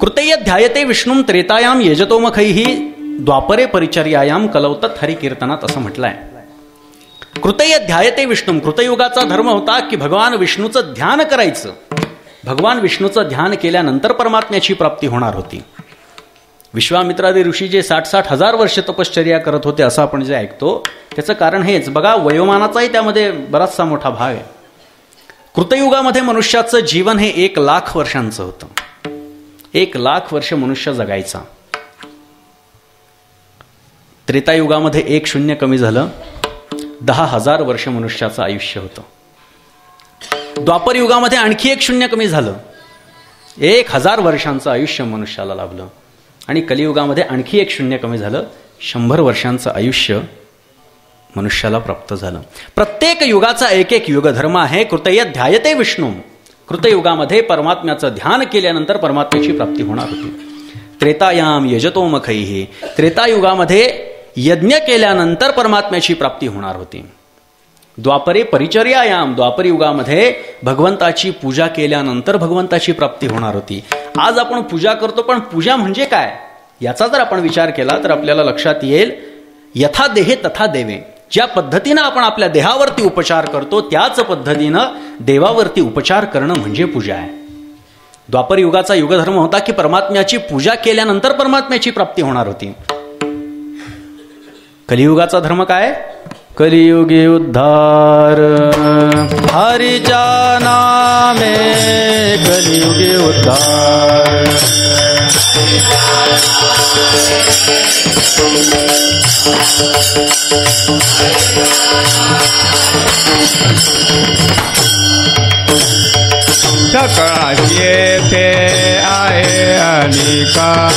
कृतय ध्यायते विष्णुम त्रेतायाम यजतोमखैहि द्वापरे परिचर्यायाम कलवतत हरिकीर्तनात असं म्हटलंय. कृतय ध्यायते विष्णुम, कृतयुगाचा धर्म होता की भगवान विष्णूचं ध्यान करायचं. भगवान विष्णूचं ध्यान केल्यानंतर परमात्म्याची प्राप्ती होणार होती. विश्वामित्रादी ऋषी जे 60-60 हजार वर्ष तपश्चर्या करत होते असं आपण जे ऐकतो, त्याचं कारण हेच. बघा, वयोमानाचाही त्यामध्ये बराचसा मोठा भाग आहे. कृतयुगामध्ये मनुष्याचं जीवन हे 1,00,000 वर्षांचं होतं. 1,00,000 वर्ष मनुष्य जगायचा. त्रेतायुगामध्ये 1 शून्य कमी झालं, 10,000 वर्ष मनुष्याचं आयुष्य होतं. द्वापर युगामध्ये आणखी 1 शून्य कमी झालं, 1,000 वर्षांचं आयुष्य मनुष्याला लाभलं. आणि कलियुगामध्ये आणखी 1 शून्य कमी झालं, 100 वर्षांचं आयुष्य मनुष्याला प्राप्त झालं. प्रत्येक युगाचा एक युगधर्म आहे. कृतय ध्यायते विष्णू, कृतयुगामध्ये परमात्म्याचं ध्यान केल्यानंतर परमात्म्याची प्राप्ती होणार होती. त्रेतायाम यजतोमखैहि, त्रेतायुगामध्ये यज्ञ केल्यानंतर परमात्म्याची प्राप्ती होणार होती. द्वापरे परिचर्यायाम, द्वापर युगामध्ये भगवंताची पूजा केल्यानंतर भगवंताची प्राप्ती होणार होती. आज आपण पूजा करतो, पण पूजा म्हणजे काय याचा जर आपण विचार केला तर आपल्याला लक्षात येईल, यथा देहे तथा देवे. ज्या पद्धतीनं आपण आपल्या देहावरती उपचार करतो त्याच पद्धतीनं देवावरती उपचार करणं म्हणजे पूजा आहे. द्वापर युगाचा युगधर्म होता की परमात्म्याची पूजा केल्यानंतर परमात्म्याची प्राप्ती होणार होती. कलियुगाचा धर्म काय? कलियुगी उद्धार हरिच्या नामे, कलियुगी उद्धार. सकळाशी येथे आहे अनिकार,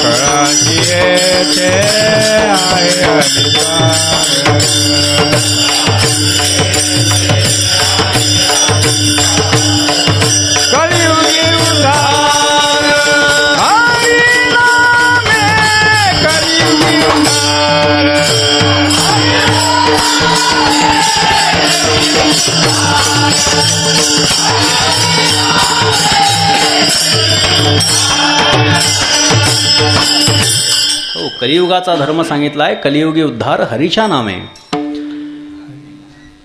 काळाची येथे आहे अधिकार कलियुगी उद्धार हरी नामे कलियुगी उद्धार हो, कलियुगाचा धर्म सांगितलाय. कलियुगी उद्धार हरीच्या नामे.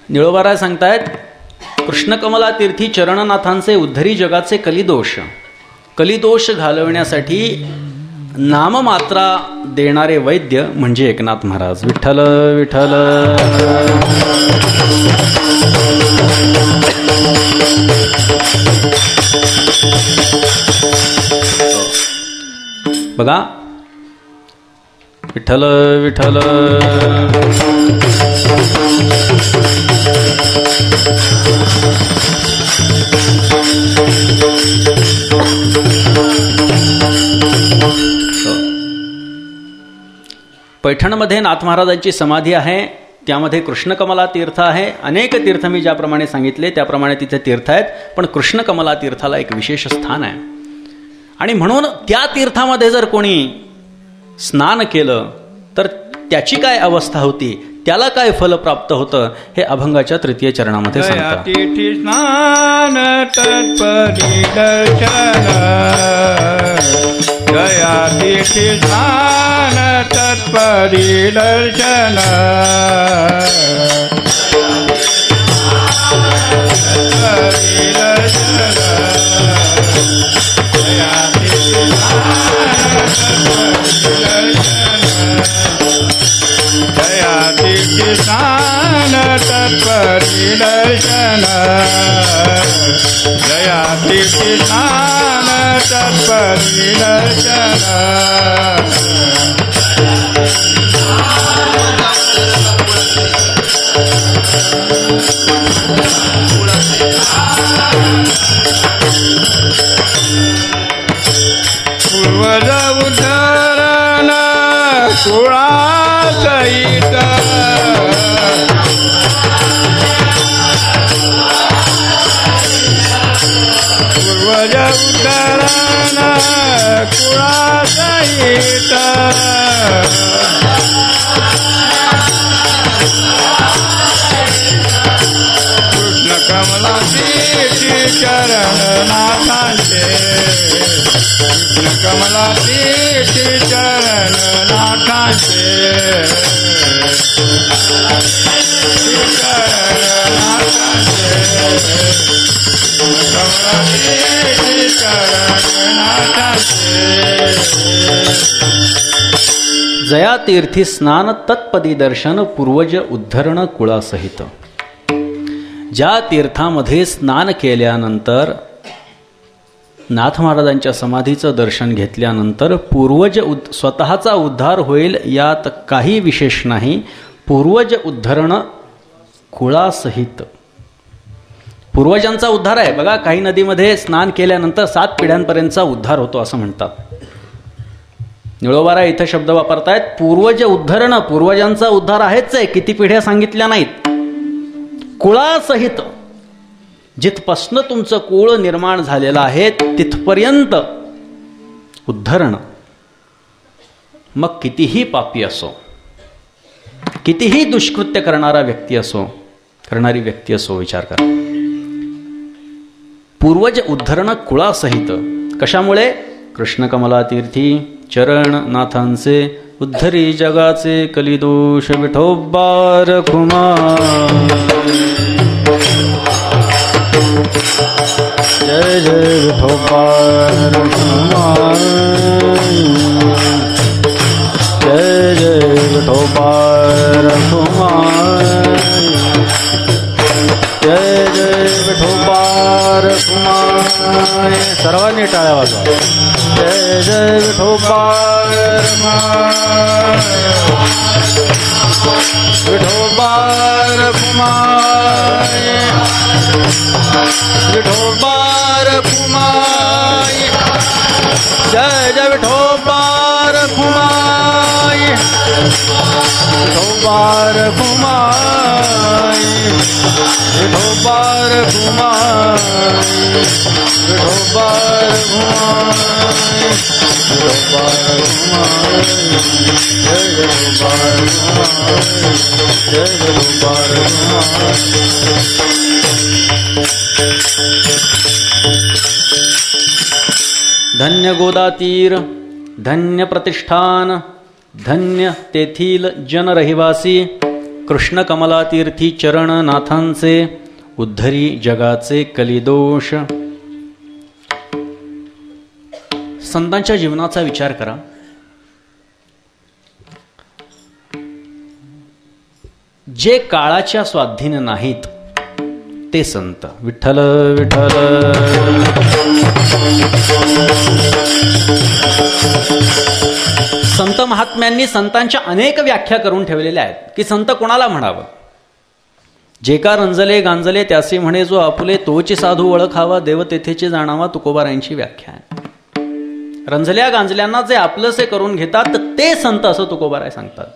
निळोबाराय सांगतायत, कृष्णकमला तीर्थी चरणनाथांचे उद्धरी जगाचे कलिदोष घालवण्यासाठी नाममात्रा देणारे वैद्य म्हणजे एकनाथ महाराज. विठ्ठल विठ्ठल. बघा, विठ्ठल विठ्ठल. पैठणमध्ये नाथ महाराजांची समाधी आहे. त्यामध्ये कृष्णकमला तीर्थ आहे. अनेक तीर्थ मी ज्याप्रमाणे सांगितले त्याप्रमाणे तिथे तीर्थ आहेत. पण कृष्णकमला तीर्थाला एक विशेष स्थान आहे. आणि म्हणून त्या तीर्थामध्ये जर कोणी स्नान केलं तर त्याची काय अवस्था होती, त्याला काय फल प्राप्त होतं, हे अभंगाच्या तृतीय चरणामध्ये सांगतात. तीर्थी स्नान तत्परी दर्शन जया तीर्थी स्नान तत्परी दर्शन स्नान तत्परी दर्शन जया तीर्थी स्नान तत्परी दर्शन पूर्वज उद्धरण कुळासहित पूर्वज उद्धरण कुळासहित कृष्ण कमला तीर्थी चरण नाथांचे कृष्ण कमला तीर्थी चरण नाथांचे चरण नाथांचे कमला तीर्थी चरण नाथांचे. जया तीर्थी स्नान तत्पदी दर्शन पूर्वज उद्धरण कुळासहित. ज्या तीर्थामध्ये स्नान केल्यानंतर नाथ महाराजांच्या समाधीचं दर्शन घेतल्यानंतर पूर्वज स्वतःचा उद्धार होईल यात काही विशेष नाही. पूर्वज उद्धरण कुळासहित पूर्वजांचा उद्धार आहे. बघा, काही नदीमध्ये स्नान केल्यानंतर 7 पिढ्यांपर्यंतचा उद्धार होतो असं म्हणतात. निळोबारा इथं शब्द वापरतायत पूर्वज उद्धरण. पूर्वजांचा उद्धार आहेच आहे, किती पिढ्या सांगितल्या नाहीत. कुळासहित, जिथपासनं तुमचं कुळ निर्माण झालेलं आहे तिथपर्यंत उद्धरण. मग कितीही पापी असो, कितीही दुष्कृत्य करणारी व्यक्ती असो, विचार करा. पूर्वज उद्धरण कुळासहित. कशामुळे? कृष्णकमला तीर्थी चरण नाथांचे उद्धरी जगाचे कलिदोष विठोबा रखुमा. जय जय विठोबा रखुमा. जय जय विठोबा रखुमा. जय जय विठोबा रखुमा. सर्वांनी टाळ्या वाजवा. जय जय विठोबा रखुमा. विठोबा रखुमा. विठोबा रखुमा. जय जय विठोबा विठोबार घुमाई विठोबार घुमाई विठोबार घुमाई विठोबार घुमाई जय विठोबार घुमाई जय विठोबार घुमाई। धन्य गोदातीर धन्य प्रतिष्ठान धन्य तेथील जनरहिवासी कृष्ण कमलातीर्थी चरण नाथांचे उद्धरी जगाचे कलिदोष। संतांच्या जीवनाचा विचार करा। जे काळाच्या स्वाधीन नाहीत ते संत। विठ्ठल विठ्ठल। संत महात्म्यांनी संतांच्या अनेक व्याख्या करून ठेवलेल्या आहेत की संत कोणाला म्हणावं। जे का रंजले गांजले त्यासे म्हणे जो आपुले तोची साधू ओळखावा देव तेथेचे जाणावा तुकोबारायांची व्याख्या आहे। रंजल्या गांजल्यांना जे आपलंसे करून घेतात ते संत असं तुकोबाराय सांगतात।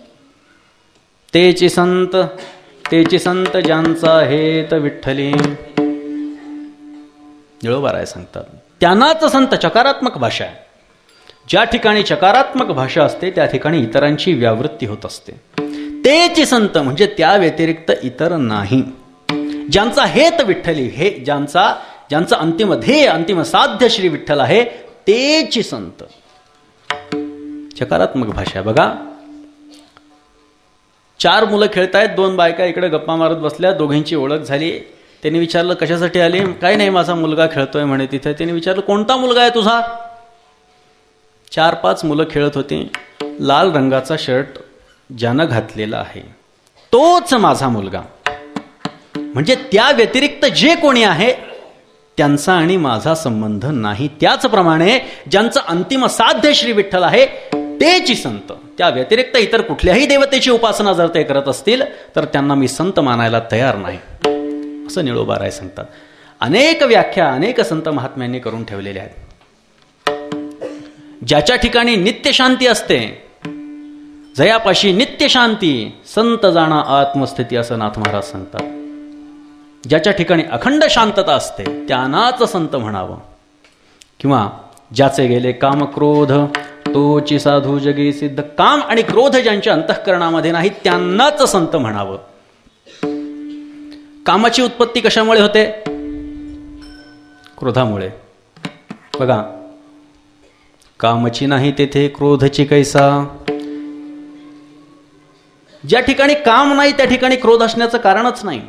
तेची संत ज्यांचा हेत विठ्ठली निळोबाराय सांगतात। त्यांनाच संत चकारात्मक भाषा आहे। ज्या ठिकाणी चकारात्मक भाषा असते त्या ठिकाणी इतरांची व्यावृत्ती होत असते। तेची संत म्हणजे त्या व्यतिरिक्त इतर नाही। ज्यांचा हेत विठ्ठली हे ज्यांचं अंतिम ध्येय अंतिम साध्य श्री विठ्ठल आहे तेची संत। सकारात्मक भाषा बघा। 4 मुलं खेळतायत, 2 बायका इकडे गप्पा मारत बसल्या, दोघांची ओळख झाली। त्यांनी विचारलं कशासाठी आले? काही नाही, माझा मुलगा खेळतोय म्हणे तिथे। त्यांनी विचारलं कोणता मुलगा आहे तुझा? 4-5 मुलं खेळत होती। लाल रंगाचा शर्ट ज्यानं घातलेला आहे तोच माझा मुलगा। म्हणजे त्या व्यतिरिक्त जे कोणी आहे त्यांचा आणि माझा संबंध नाही। त्याचप्रमाणे ज्यांचं अंतिम साध्य श्री विठ्ठल आहे तेची संत। त्या व्यतिरिक्त इतर कुठल्याही देवतेची उपासना जर ते करत असतील तर त्यांना मी संत मानायला तयार नाही असं निळोबाराय सांगतात। अनेक व्याख्या अनेक संत महात्म्यांनी करून ठेवलेल्या आहेत। ज्याच्या ठिकाणी नित्य शांती असते जयापाशी नित्य शांती संत जाणा आत्मस्थिती असं नाथ महाराज सांगतात। ज्याच्या ठिकाणी अखंड शांतता असते त्यांनाच संत म्हणावं। किंवा ज्याचे गेले काम क्रोध तोची साधू जगी सिद्ध। काम आणि क्रोध ज्यांच्या अंतःकरणामध्ये नाही त्यांनाच संत म्हणावं। कामाची उत्पत्ती कशामुळे होते? क्रोधामुळे। बघा, कामची नाही तेथे क्रोधची कैसा। ज्या ठिकाणी काम नाही त्या ठिकाणी क्रोध असण्याचं कारणच नाही।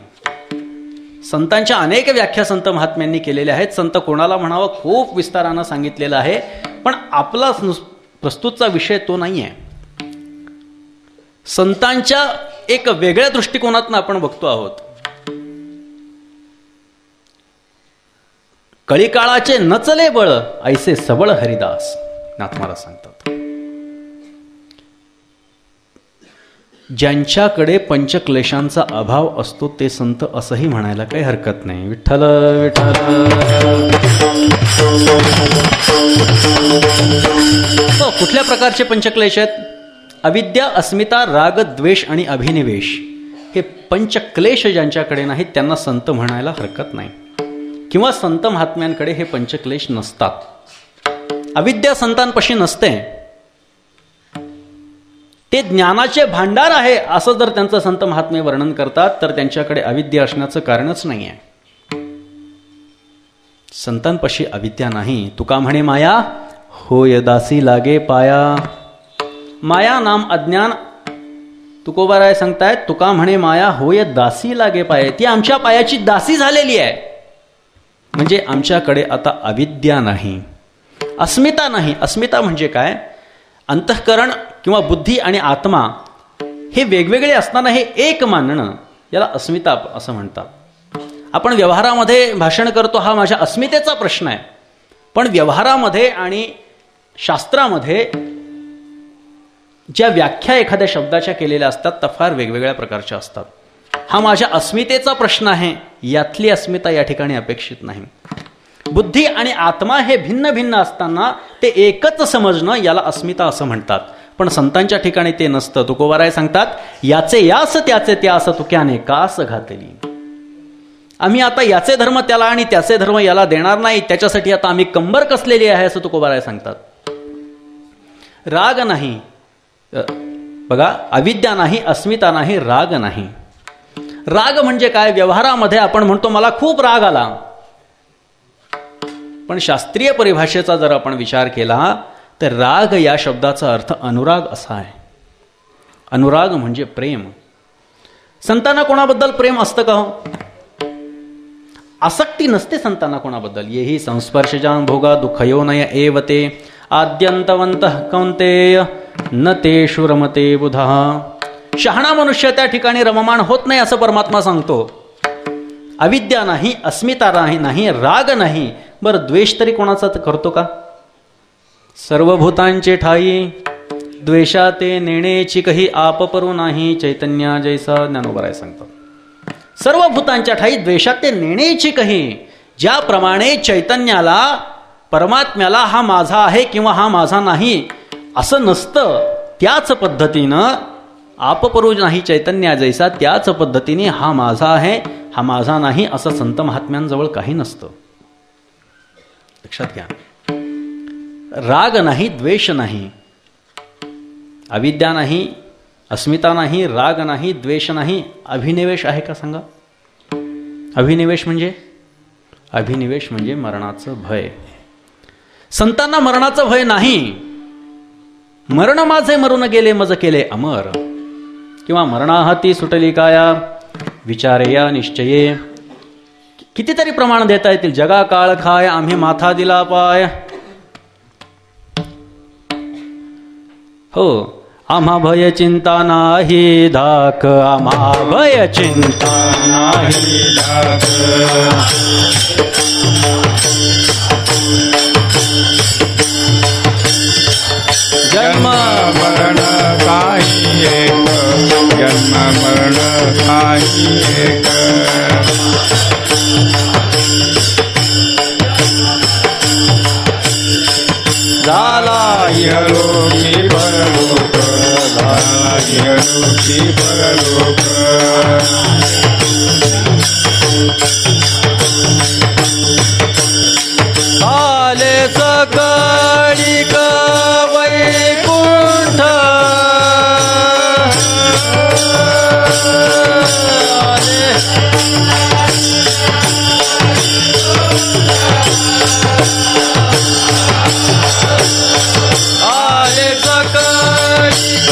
संतांच्या अनेक व्याख्या संत महात्म्यांनी केलेल्या आहेत। संत कोणाला म्हणावं खूप विस्तारानं सांगितलेलं आहे, पण आपला प्रस्तुतचा विषय तो नाही आहे। संतांच्या एक वेगळ्या दृष्टिकोनातून आपण बघतो आहोत। कळीकाळाचे नचले बळ ऐसे सबळ हरिदास नाथ महाराज सांगतात। ज्यांच्याकडे पंचक्लेशांचा अभाव असतो ते संत असंही म्हणायला काही हरकत नाही। विठ्ठल विठ्ठल। तो कुठल्या प्रकारचे पंचक्लेश आहेत? अविद्या, अस्मिता, राग, द्वेष आणि अभिनिवेश हे पंचक्लेश ज्यांच्याकडे नाहीत त्यांना संत म्हणायला हरकत नाही। किंवा संत महात्म्यांकडे हे पंचक्लेश नसतात। अविद्या संतांपाशी नसते, ते ज्ञानाचे भांडार आहे असं जर त्यांचं संत महात्मे वर्णन करतात तर त्यांच्याकडे अविद्या असण्याचं कारणच नाही आहे। संतांपाशी अविद्या नाही। तुका म्हणे माया होय दासी लागे पाया। माया नाम अज्ञान तुकोबाराय सांगतायत तुका म्हणे माया होय दासी लागे पाया। ती आमच्या पायाची दासी झालेली आहे। म्हणजे आमच्याकडे आता अविद्या नाही, अस्मिता नाही। अस्मिता म्हणजे काय? अंतःकरण किंवा बुद्धी आणि आत्मा हे वेगवेगळे असताना हे एक मानणं याला अस्मिता असं म्हणतात। आपण व्यवहारामध्ये भाषण करतो हा माझ्या अस्मितेचा प्रश्न आहे, पण व्यवहारामध्ये आणि शास्त्रामध्ये ज्या व्याख्या एखाद्या शब्दाच्या केलेल्या असतात त्या फार वेगवेगळ्या प्रकारच्या असतात। हा माझ्या अस्मितेचा प्रश्न आहे, यातली अस्मिता या ठिकाणी अपेक्षित नाही। बुद्धी आणि आत्मा हे भिन्न भिन्न असताना ते एकच समजणं याला अस्मिता असं म्हणतात। पण संतांच्या ठिकाणी ते नसतं. तुकोबाराय सांगतात, याचे यास त्याचे त्यास तुक्याने कास घातली. आम्ही आता याचे धर्म त्याला आणि त्याचे धर्म याला देणार नाही, त्याच्यासाठी आता आम्ही कंबर कसलेली आहे असं तुकोबाराय सांगतात. राग नाही, बघा, अविद्या नाही, अस्मिता नाही, राग नाही. राग म्हणजे काय? व्यवहारामध्ये आपण म्हणतो मला खूप राग आला, पण शास्त्रीय परिभाषेचा जर आपण विचार केला तर राग या शब्दाचा अर्थ अनुराग असा आहे. अनुराग म्हणजे प्रेम. संतांना कोणाबद्दल प्रेम असतं का हो? आसक्ती नसते संतांना कोणाबद्दल. येही संस्पर्शजान भोगा दुःखयोनय एव ते आद्यंतवंतः कौंतेय न तेषु रमते बुधः. शहाणा मनुष्य त्या ठिकाणी रममाण होत नाही असं परमात्मा सांगतो. अविद्या नाही, अस्मिता नाही, राग नाही. बरं, द्वेष तरी कोणाचा करतो का? सर्वभूतांचे ठाई द्वेषाते नेणेची कही आपपरू नाही, चैतन्या जैसा ज्ञानोबराय सांगतो. सर्व भूतांच्या ठाई द्वेषाते नेणेची कही. ज्याप्रमाणे चैतन्याला, परमात्म्याला हा माझा आहे किंवा हा माझा नाही असं नसतं, त्याच पद्धतीनं आपपरू नाही चैतन्या जैसा, त्याच पद्धतीने हा माझा आहे, हा माझा नाही असं संत महात्म्यांजवळ काही नसतं. लक्षात घ्या. राग नाही, द्वेष नाही, अविद्या नाही, अस्मिता नाही, राग नाही, द्वेष नाही. अभिनिवेश आहे का सांगा? अभिनिवेश म्हणजे? अभिनिवेश म्हणजे मरणाचं भय. संतांना मरणाचं भय नाही. मरण माझे मरून गेले मज केले अमर, किंवा मरणाहाती सुटली काया विचारे या निश्चये. कितीतरी प्रमाण देता येतील. जगा काळ खाय आम्ही माथा दिला पाय. हो, आम्हा भय चिंता नाही धाक, आम्हा भय चिंता नाही धाक. जन्म मरण काही एक, जन्म मरण काही एक. झाला इहलोकी परलोक, झाला इहलोकी परलोक. आले सकळिक वैकुंठ, आले सकळिक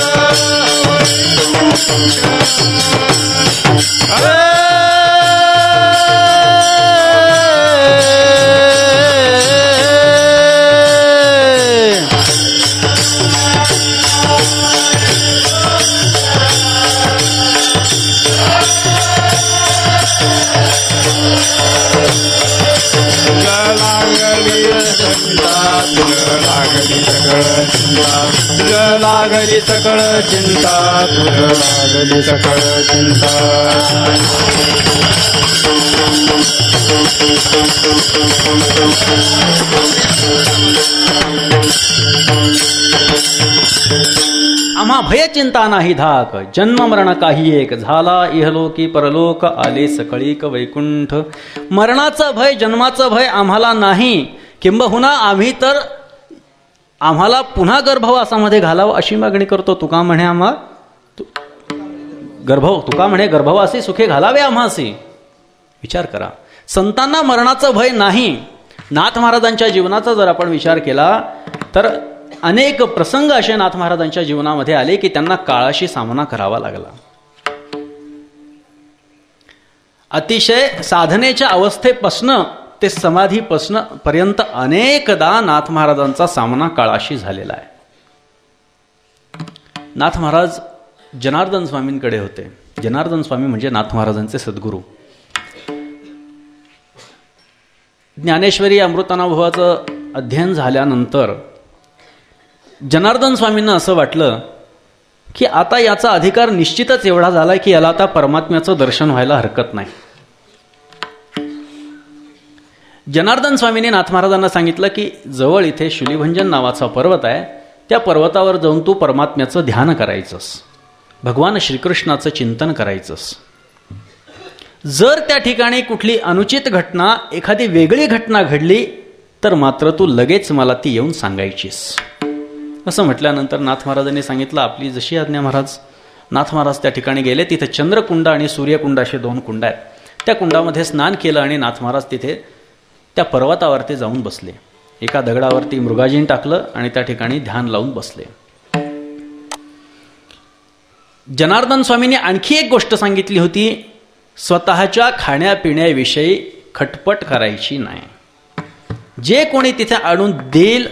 लागली सकळ चिंता, तुझ लागली सकळ चिंता. आम्हा भय चिंता नाही धाक, जन्म मरण काही एक. झाला इहलोकी परलोक, आले सकळीक वैकुंठ. मरणाचं भय, जन्माचं भय आम्हाला नाही. किंबहुना आम्ही तर आम्हाला पुन्हा गर्भवासामध्ये घालावं अशी मागणी करतो. तुका म्हणे आम्हा तुका म्हणे गर्भवासी सुखे घालावे आम्हासी. विचार करा, संतांना मरणाचं भय नाही. नाथ महाराजांच्या जीवनाचा जर आपण विचार केला तर अनेक प्रसंग असे नाथ महाराजांच्या जीवनामध्ये आले की त्यांना काळाशी सामना करावा लागला. अतिशय साधनेच्या अवस्थेपासनं ते समाधीपासनं पर्यंत अनेकदा नाथ महाराजांचा सामना काळाशी झालेला आहे. नाथ महाराज जनार्दन स्वामींकडे होते. जनार्दन स्वामी म्हणजे नाथ महाराजांचे सद्गुरू. ज्ञानेश्वरी अमृतानुभवाचं अध्ययन झाल्यानंतर जनार्दन स्वामींना असं वाटलं की आता याचा अधिकार निश्चितच एवढा झाला की याला आता परमात्म्याचं दर्शन व्हायला हरकत नाही. जनार्दन स्वामींनी नाथ महाराजांना सांगितलं की जवळ इथे शुलीभंजन नावाचा पर्वत आहे, त्या पर्वतावर जाऊन तू परमात्म्याचं ध्यान करायचंस, भगवान श्रीकृष्णाचं चिंतन करायचंस. जर त्या ठिकाणी कुठली अनुचित घटना, एखादी वेगळी घटना घडली तर मात्र तू लगेच मला ती येऊन सांगायचीस. असं म्हटल्यानंतर नाथ महाराजांनी सांगितलं, आपली जशी आज्ञा महाराज. नाथ महाराज त्या ठिकाणी गेले. तिथे चंद्रकुंड आणि सूर्यकुंड असे 2 कुंड आहेत. त्या कुंडामध्ये स्नान केलं आणि नाथ महाराज तिथे त्या पर्वतावरती जाऊन बसले. एका दगडावरती मृगाजीन टाकलं आणि त्या ठिकाणी ध्यान लावून बसले. जनार्दन स्वामींनी आणखी एक गोष्ट सांगितली होती, स्वतःच्या खाण्यापिण्याविषयी खटपट करायची नाही. जे कोणी तिथे आणून देईल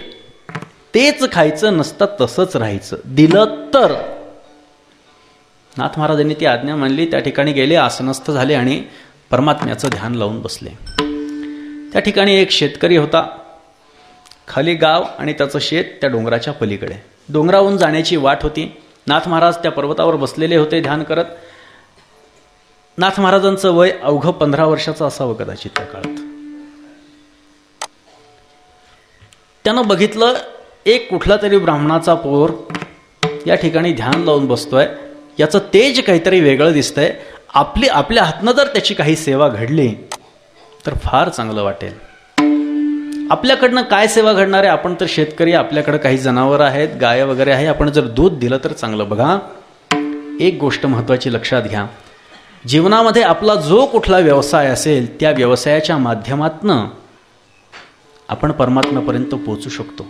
तेच खायचं, नसतं तसंच राहायचं. दिलं तर. नाथ महाराजांनी ती आज्ञा मानली. त्या ठिकाणी गेले, आसनस्थ झाले आणि परमात्म्याचं ध्यान लावून बसले. त्या ठिकाणी एक शेतकरी होता. खाली गाव आणि त्याचं शेत त्या डोंगराच्या पलीकडे. डोंगरावरून जाण्याची वाट होती. नाथ महाराज त्या पर्वतावर बसलेले होते ध्यान करत. नाथ महाराजांचं वय अवघं 15 वर्षाचं असावं कदाचित त्या काळात. त्यानं बघितलं, एक कुठला तरी ब्राह्मणाचा पोर या ठिकाणी ध्यान लावून बसतोय. याचं तेज काहीतरी वेगळं दिसतंय. आपल्या हातनं जर त्याची काही सेवा घडली तर फार चांगलं वाटेल. आपल्याकडनं काय सेवा घडणार आहे? आपण तर शेतकरी, आपल्याकडं काही जनावरं आहेत, गाय वगैरे आहे. आपण जर दूध दिलं तर चांगलं. बघा, एक गोष्ट महत्त्वाची लक्षात घ्या. जीवनामध्ये आपला जो कुठला व्यवसाय असेल त्या व्यवसायाच्या माध्यमातनं आपण परमात्म्यापर्यंत पोहोचू शकतो.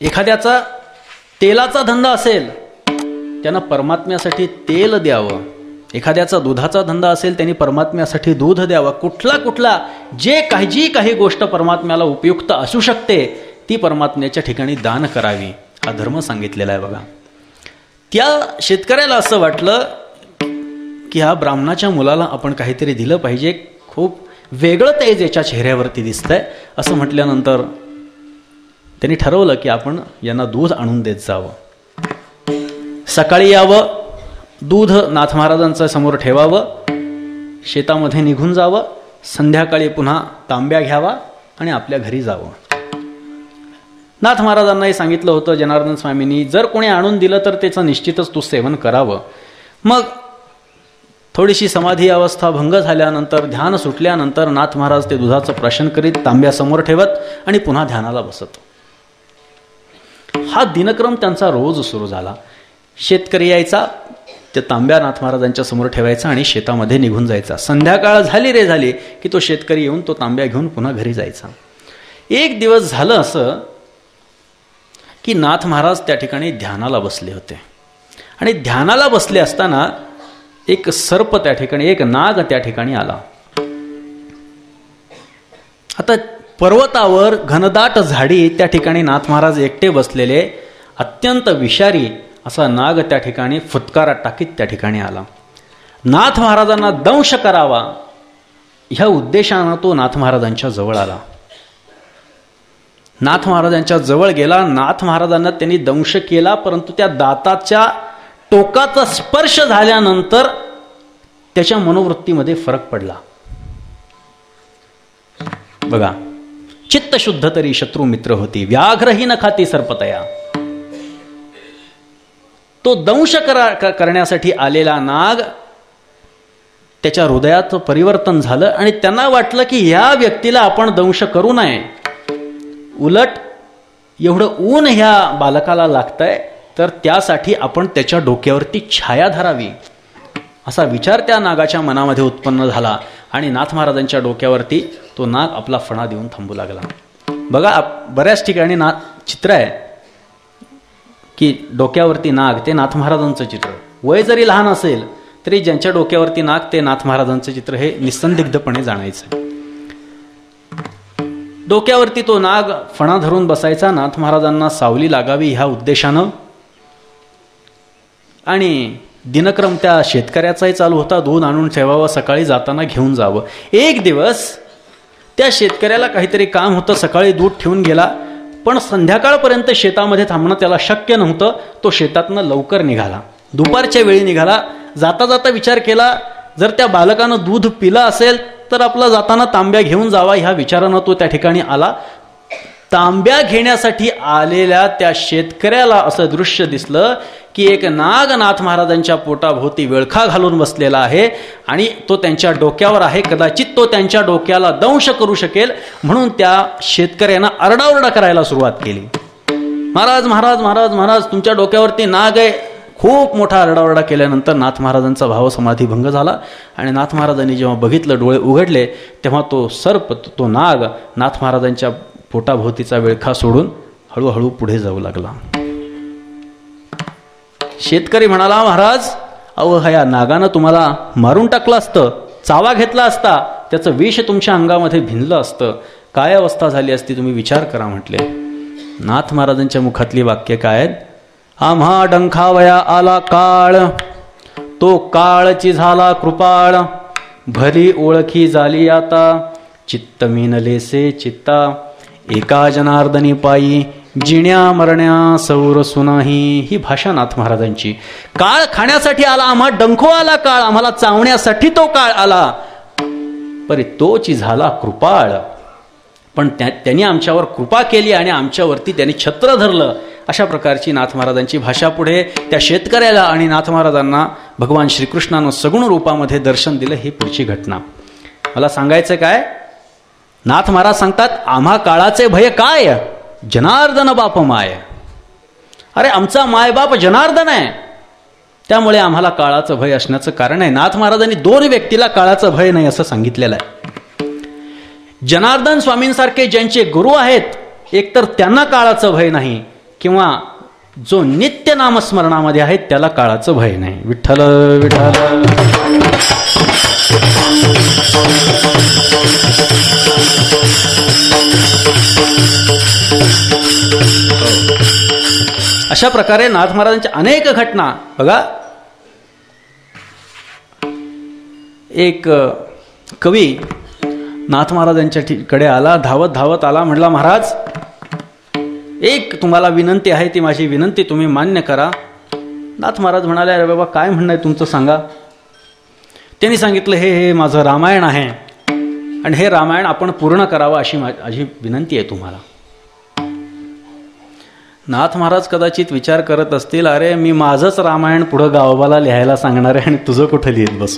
एखाद्याचा तेलाचा धंदा असेल, त्यानं परमात्म्यासाठी तेल द्यावं. एखाद्याचा दुधाचा धंदा असेल, त्यांनी परमात्म्यासाठी दूध द्यावं. कुठला जी काही गोष्ट परमात्म्याला उपयुक्त असू शकते ती परमात्म्याच्या ठिकाणी दान करावी, हा धर्म सांगितलेला आहे. बघा, त्या शेतकऱ्याला असं वाटलं की ह्या ब्राह्मणाच्या मुलाला आपण काहीतरी दिलं पाहिजे, खूप वेगळं तेज याच्या चेहऱ्यावरती दिसतंय. असं म्हटल्यानंतर त्यांनी ठरवलं की आपण यांना दूध आणून देत जावं. सकाळी यावं, दूध नाथ महाराजांच्या समोर ठेवावं, शेतामध्ये निघून जावं, संध्याकाळी पुन्हा तांब्या घ्यावा आणि आपल्या घरी जावं. नाथ महाराजांनाही सांगितलं होतं जनार्दन स्वामींनी, जर कोणी आणून दिलं तर त्याचं निश्चितच तू सेवन करावं. मग थोडीशी समाधी अवस्था भंग झाल्यानंतर, ध्यान सुटल्यानंतर नाथ महाराज ते दुधाचं प्राशन करीत, तांब्यासमोर ठेवत आणि पुन्हा ध्यानाला बसत. हा दिनक्रम त्यांचा रोज सुरू झाला. शेतकरी यायचा, ते तांब्या नाथ महाराजांच्या समोर ठेवायचा आणि शेतामध्ये निघून जायचा. संध्याकाळ झाली की तो शेतकरी येऊन तो तांब्या घेऊन पुन्हा घरी जायचा. एक दिवस झालं असं की नाथ महाराज त्या ठिकाणी ध्यानाला बसले होते आणि ध्यानाला बसले असताना एक सर्प त्या ठिकाणी, एक नाग त्या ठिकाणी आला. आता पर्वतावर घनदाट झाडी, त्या ठिकाणी नाथ महाराज एकटे बसलेले, अत्यंत विषारी असा नाग त्या ठिकाणी फुटकारा टाकीत त्या ठिकाणी आला. नाथ महाराजांना दंश करावा ह्या उद्देशानं तो नाथ महाराजांच्या जवळ आला. नाथ महाराजांच्या जवळ गेला. नाथ महाराजांना त्यांनी दंश केला, परंतु त्या दाताच्या टोकाचा स्पर्श झाल्यानंतर त्याच्या मनोवृत्तीमध्ये फरक पडला. बघा, चित्त शुद्ध तरी शत्रू मित्र होती, व्याघ्रही न खाती सर्पतया. तो दंश करण्यासाठी आलेला नाग, त्याच्या हृदयात परिवर्तन झालं आणि त्यांना वाटलं की ह्या व्यक्तीला आपण दंश करू नये. उलट एवढं ऊन ह्या बालकाला लागतंय तर त्यासाठी आपण त्याच्या डोक्यावरती छाया धरावी, असा विचार त्या नागाच्या मनामध्ये उत्पन्न झाला आणि नाथ महाराजांच्या डोक्यावरती तो नाग आपला फणा देऊन थांबू लागला. बघा, बऱ्याच ठिकाणी चित्र आहे की डोक्यावरती नाग, ते नाथ महाराजांचं चित्र. वय जरी लहान असेल तरी ज्यांच्या डोक्यावरती नाग ते नाथ महाराजांचं चित्र हे निसंदिग्धपणे जाणायचं. डोक्यावरती तो नाग फणा धरून बसायचा, नाथ महाराजांना सावली लागावी ह्या उद्देशानं. आणि दिनक्रम त्या शेतकऱ्याचाही चालू होता, दूध आणून ठेवावं, सकाळी जाताना घेऊन जावं. एक दिवस त्या शेतकऱ्याला काहीतरी काम होतं, सकाळी दूध ठेवून गेला, पण संध्याकाळपर्यंत शेतामध्ये थांबणं त्याला शक्य नव्हतं. तो शेतातनं लवकर निघाला, दुपारच्या वेळी निघाला. जाता जाता विचार केला, जर त्या बालकानं दूध पिलं असेल तर आपला जाताना तांब्या घेऊन जावा ह्या विचारानं तो त्या ठिकाणी आला. तांब्या घेण्यासाठी आलेल्या त्या शेतकऱ्याला असं दृश्य दिसलं की एक नाग नाथ महाराजांच्या पोटाभोवती विळखा घालून बसलेला आहे आणि तो त्यांच्या डोक्यावर आहे. कदाचित तो त्यांच्या डोक्याला दंश करू शकेल म्हणून त्या शेतकऱ्यानं आरडाओरडा करायला सुरुवात केली. महाराज महाराज महाराज महाराज तुमच्या डोक्यावरती नाग आहे. खूप मोठा आरडाओरडा केल्यानंतर नाथ महाराजांचा भावसमाधी भंग झाला आणि नाथ महाराजांनी जेव्हा बघितलं, डोळे उघडले, तेव्हा तो सर्प, तो नाग नाथ महाराजांच्या पोटाभोवतीचा विळखा सोडून हळूहळू पुढे जाऊ लागला. शेतकरी म्हणाला, महाराज अहो ह्या नागानं तुम्हाला मारून टाकलं असतं, चावा घेतला असता, त्याचं विष तुमच्या अंगामध्ये भिनलं असतं, काय अवस्था झाली असती तुम्ही विचार करा म्हटले. नाथ महाराजांच्या मुखातली वाक्य काय आहेत? आम्हा डंखावया आला काळ, तो काळची झाला कृपाळ, भली ओळखी झाली आता, चित्त मीनलेसे चित्ता, एका जनार्दनी पायी, जिण्या मरण्या सौरसू नाही. ही भाषा नाथ महाराजांची. काळ खाण्यासाठी आला, आम्हा डंखो आला काळ, आम्हाला चावण्यासाठी तो काळ आला, परी तोची झाला कृपाळ. पण त्यांनी आमच्यावर कृपा केली आणि आमच्यावरती त्यांनी छत्र धरलं. अशा प्रकारची नाथ महाराजांची भाषा. पुढे त्या शेतकऱ्याला आणि नाथ महाराजांना भगवान श्रीकृष्णानं सगुण रूपामध्ये दर्शन दिलं. ही पुढची घटना. मला सांगायचं काय, नाथ महाराज सांगतात, आम्हा काळाचे भय काय, जनार्दन बाप माय. अरे आमचा मायबाप जनार्दन आहे, त्यामुळे आम्हाला काळाचं भय असण्याचं कारण आहे. नाथ महाराजांनी दोन व्यक्तीला काळाचं भय नाही असं सांगितलेलं आहे. जनार्दन स्वामींसारखे ज्यांचे गुरु आहेत, एकतर त्यांना काळाचं भय नाही, किंवा जो नित्य नामस्मरणामध्ये आहे त्याला काळाचं भय नाही. विठ्ठल विठ्ठल. अशा प्रकारे नाथ महाराजांच्या अनेक घटना बघा. एक कवी नाथ महाराजांच्या कडे आला, धावत धावत आला, म्हटला, महाराज एक तुम्हाला विनंती आहे, ती माझी विनंती तुम्ही मान्य करा. नाथ महाराज म्हणाले, अरे बाबा काय म्हणणं आहे तुमचं सांगा. त्यांनी सांगितलं, हे माझं रामायण आहे आणि हे रामायण आपण पूर्ण करावं अशी माझी विनंती आहे तुम्हाला. नाथ महाराज कदाचित विचार करत असतील, अरे मी माझंच रामायण पुढं गावाला लिहायला सांगणार आहे आणि तुझं कुठं लिहित बस.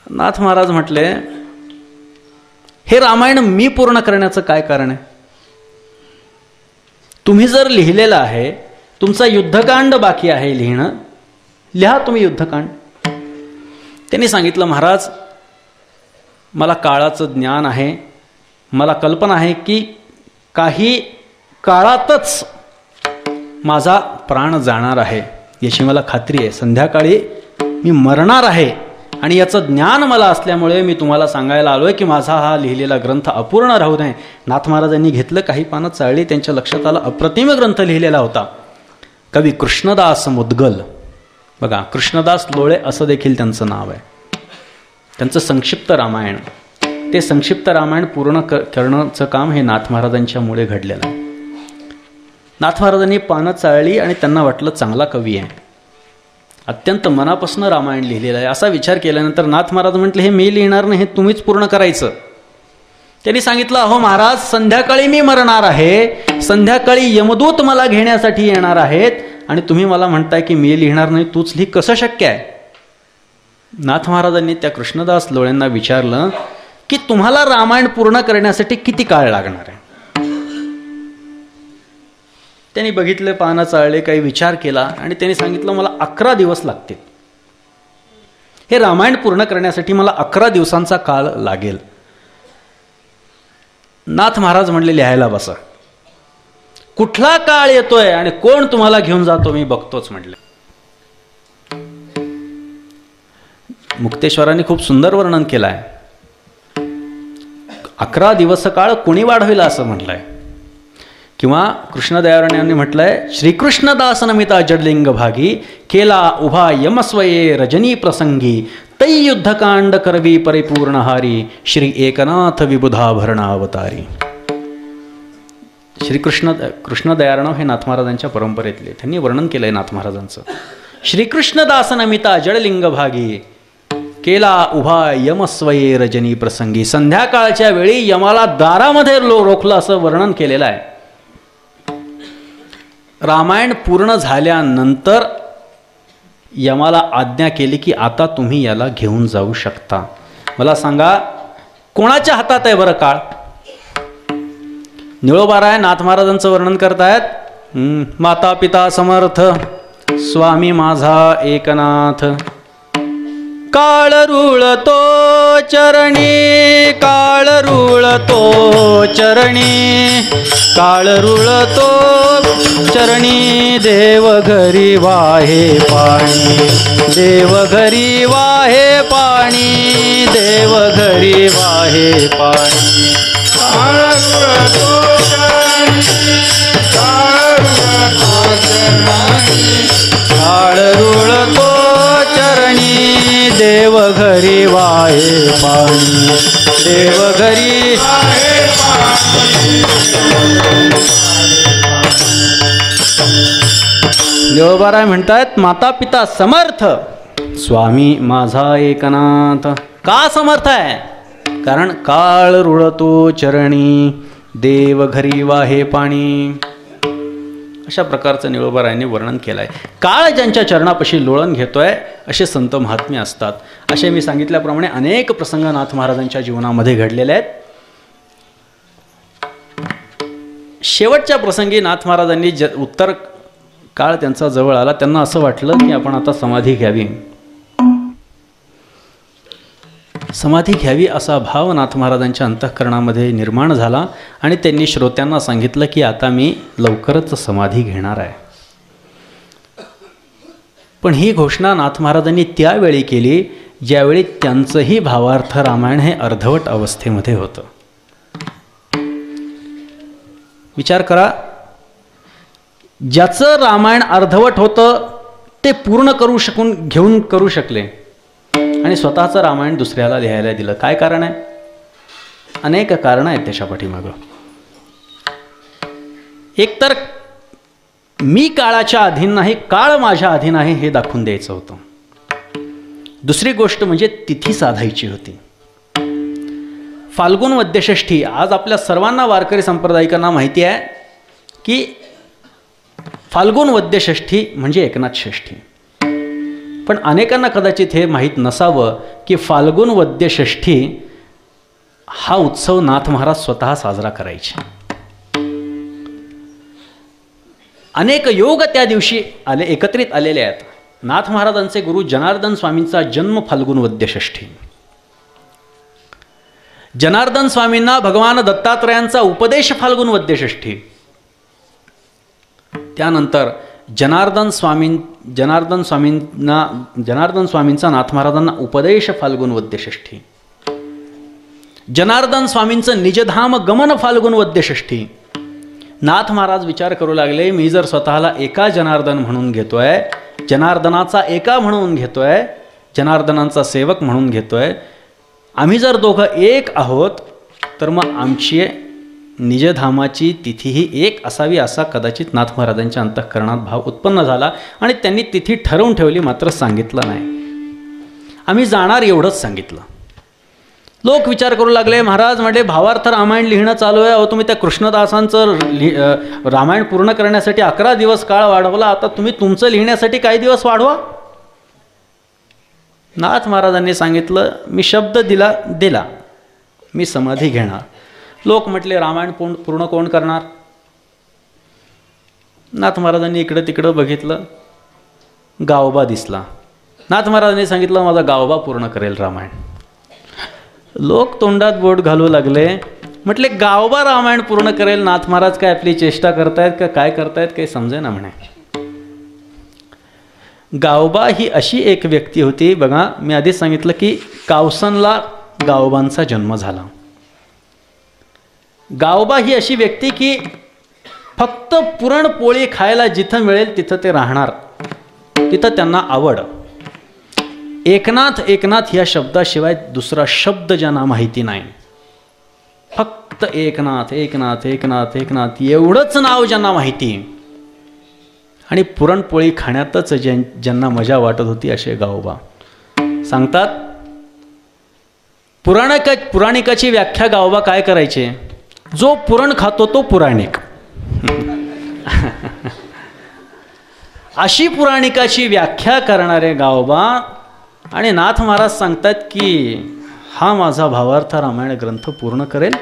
नाथ महाराज म्हटले, हे रामायण मी पूर्ण करण्याचं काय कारण आहे. तुम्ही जर लिहिलेलं आहे, तुमचा युद्धकांड बाकी आहे लिहिणं, लिहा तुम्ही युद्धकांड. त्यांनी सांगितलं, महाराज मला काळाचं ज्ञान आहे, मला कल्पना आहे की काही काळातच माझा प्राण जाणार आहे, याची मला खात्री आहे. संध्याकाळी मी मरणार आहे आणि याचं ज्ञान मला असल्यामुळे मी तुम्हाला सांगायला आलोय की माझा हा लिहिलेला ग्रंथ अपूर्ण राहू नये. नाथ महाराजांनी घेतलं, काही पानं चाळली, त्यांच्या लक्षात आलं अप्रतिम ग्रंथ लिहिलेला होता. कवी कृष्णदास मुद्गल, बघा कृष्णदास लोळे असं देखील त्यांचं नाव आहे. त्यांचं संक्षिप्त रामायण, ते संक्षिप्त रामायण पूर्ण करण्याचं काम हे नाथ महाराजांच्या मुळे घडलेलं आहे. नाथ महाराजांनी पानं चाळली आणि त्यांना वाटलं चांगला कवी आहे, अत्यंत मनापासून रामायण लिहिलेलं आहे. असा विचार केल्यानंतर नाथ महाराज म्हटले, हे मी लिहिणार नाही, हे तुम्हीच पूर्ण करायचं. त्यांनी सांगितलं, अहो महाराज संध्याकाळी मी मरणार आहे, संध्याकाळी यमदूत मला घेण्यासाठी येणार आहेत आणि तुम्ही मला म्हणताय की मी लिहिणार नाही, तूच लिही, कसं शक्य आहे. नाथ महाराजांनी त्या कृष्णदास लोळेंना विचारलं की तुम्हाला रामायण पूर्ण करण्यासाठी किती काळ लागणार आहे. त्यांनी बघितले, पानं चाळले, काही विचार केला आणि त्यांनी सांगितलं, मला 11 दिवस लागतील. हे रामायण पूर्ण करण्यासाठी मला 11 दिवसांचा काळ लागेल. नाथ महाराज म्हणले, लिहायला बसा. कुठला काळ येतोय आणि कोण तुम्हाला घेऊन जातो मी बघतोच म्हटले. मुक्तेश्वरांनी खूप सुंदर वर्णन केलं आहे. 11 दिवस काळ कोणी वाढविला असं म्हटलंय. किंवा कृष्णदयाळांनी यांनी म्हटलंय, श्रीकृष्णदास नमिता जडलिंग भागी, केला उभा यमस्वये रजनी प्रसंगी, तै युद्धकांड करवी परिपूर्णहारी, श्री एकनाथ विबुधाभरणावतारी. कृष्णदयाळराव हे नाथ महाराजांच्या परंपरेतले, त्यांनी वर्णन केलंय नाथ महाराजांचं. श्रीकृष्णदास नमिता जडलिंग भागी, केला उभा यमस्वये रजनी प्रसंगी. संध्याकाळच्या वेळी यमाला दारामध्ये रोखलं असं वर्णन केलेलं आहे. रामायण पूर्ण झाल्यानंतर यमाला आज्ञा केली की आता तुम्ही याला घेऊन जाऊ शकता. मला सांगा कोणाच्या हातात आहे बरं काळ? निळोबाराय नाथ महाराजांचं वर्णन करतायत. माता पिता समर्थ स्वामी माझा एकनाथ. काळ रुळतो चरणी, काळ रुळतो चरणी, काळ रुळतो चरणी. देव घरी वाहे पाणी, देव घरी वाहे पाणी, देव घरी वाहे पाणी. काळ रुळतो चरणी, काळ रुळतो चरणी, काळ रुळतो चरणी. देव घरी वाहे पाणी, देव घरी वाहे पाणी. निळोबाराय म्हणतायत माता पिता समर्थ स्वामी माझा एकनाथ. का समर्थ आहे? कारण काळ रुळतो चरणी, देव घरी वाहे पाणी. अशा प्रकारचं निळोबारायांनी वर्णन केलं आहे. काळ ज्यांच्या चरणापाशी लोळण घेतोय असे संत महात्मे असतात. असे मी सांगितल्याप्रमाणे अनेक प्रसंग नाथ महाराजांच्या जीवनामध्ये घडलेले आहेत. शेवटच्या प्रसंगी नाथ महाराजांनी उत्तर काळ त्यांचा जवळ आला. त्यांना असं वाटलं की आपण आता समाधी घ्यावी. समाधी घ्यावी असा भाव नाथ महाराजांच्या अंतःकरणामध्ये निर्माण झाला आणि त्यांनी श्रोत्यांना सांगितलं की आता मी लवकरच समाधी घेणार आहे. पण ही घोषणा नाथ महाराजांनी त्यावेळी केली ज्यावेळी त्यांचंही भावार्थ रामायण हे अर्धवट अवस्थेमध्ये होतं. विचार करा, ज्याचं रामायण अर्धवट होतं ते पूर्ण करू शकले आणि स्वतःचं रामायण दुसऱ्याला लिहायला दिलं. काय कारण आहे? अनेक कारणं आहेत त्याच्या पाठीमागं. एकतर मी काळाच्या अधीन नाही, काळ माझ्या अधीन आहे हे दाखवून द्यायचं होतं. दुसरी गोष्ट म्हणजे तिथी साधायची होती. फाल्गुन वद्य षष्ठी. आज आपल्या सर्वांना वारकरी संप्रदायिकांना माहिती आहे की फाल्गुन वद्य षष्ठी म्हणजे एकनाथ षष्ठी. पण अनेकांना कदाचित हे माहीत नसावं की फाल्गुन वद्य षष्ठी हा उत्सव नाथ महाराज स्वतः साजरा करायचे. अनेक योग त्या दिवशी एकत्रित आलेले आहेत. नाथ महाराजांचे गुरु जनार्दन स्वामींचा जन्म फाल्गुन वद्य षष्ठी. जनार्दन स्वामींना भगवान दत्तात्रयांचा उपदेश फाल्गुन वद्य षष्ठी. त्यानंतर जनार्दन स्वामींचा नाथ महाराजांना उपदेश फाल्गुन वद्य षष्ठी. जनार्दन स्वामींचं निजधाम गमन फाल्गुन वद्य षष्ठी. नाथ महाराज विचार करू लागले, मी जर स्वतःला एका जनार्दन म्हणून घेतोय, जनार्दनाचा एका म्हणून घेतोय, जनार्दनांचा सेवक म्हणून घेतोय, आम्ही जर दोघं एक आहोत तर मग आमची निजधामाची तिथीही एक असावी असा कदाचित नाथ महाराजांच्या अंतःकरणात भाव उत्पन्न झाला आणि त्यांनी तिथी ठरवून ठेवली, मात्र सांगितलं नाही. आम्ही जाणार एवढंच सांगितलं. लोक विचार करू लागले, महाराज म्हणजे भावार्थ रामायण लिहिणं चालू आहे. अहो तुम्ही त्या कृष्णदासांचं रामायण पूर्ण करण्यासाठी 11 दिवस काळ वाढवला, आता तुम्ही तुमचं लिहिण्यासाठी काही दिवस वाढवा. नाथ महाराजांनी सांगितलं, मी शब्द दिला मी समाधी घेणार. लोक म्हटले, रामायण पूर्ण कोण करणार? नाथ महाराजांनी इकडं तिकडं बघितलं, गावोबा दिसला. नाथ महाराजांनी सांगितलं, माझा गावोबा पूर्ण करेल रामायण. लोक तोंडात बोट घालू लागले. म्हटले, गावोबा रामायण पूर्ण करेल, नाथ महाराज काय आपली चेष्टा करतायत का काय करतायत काही समजेना म्हणे. गावोबा ही अशी एक व्यक्ती होती, बघा मी आधीच सांगितलं की कावसनला गावोबांचा जन्म झाला. गावोबा ही अशी व्यक्ती की फक्त पुरणपोळी खायला जिथं मिळेल तिथं ते राहणार, तिथं त्यांना आवड. एकनाथ एकनाथ या शब्दाशिवाय दुसरा शब्द ज्यांना माहिती नाही, फक्त एकनाथ एकनाथ एकनाथ एकनाथ एवढंच नाव ज्यांना माहिती आणि पुरणपोळी खाण्यातच ज्यांना मजा वाटत होती असे गावोबा. सांगतात पुराणिकाची व्याख्या गावोबा काय करायचे, जो पुरण खातो तो पुराणिक. अशी पुराणिकाची व्याख्या करणारे गावोबा आणि नाथ महाराज सांगतात की हा माझा भावार्थ रामायण ग्रंथ पूर्ण करेल.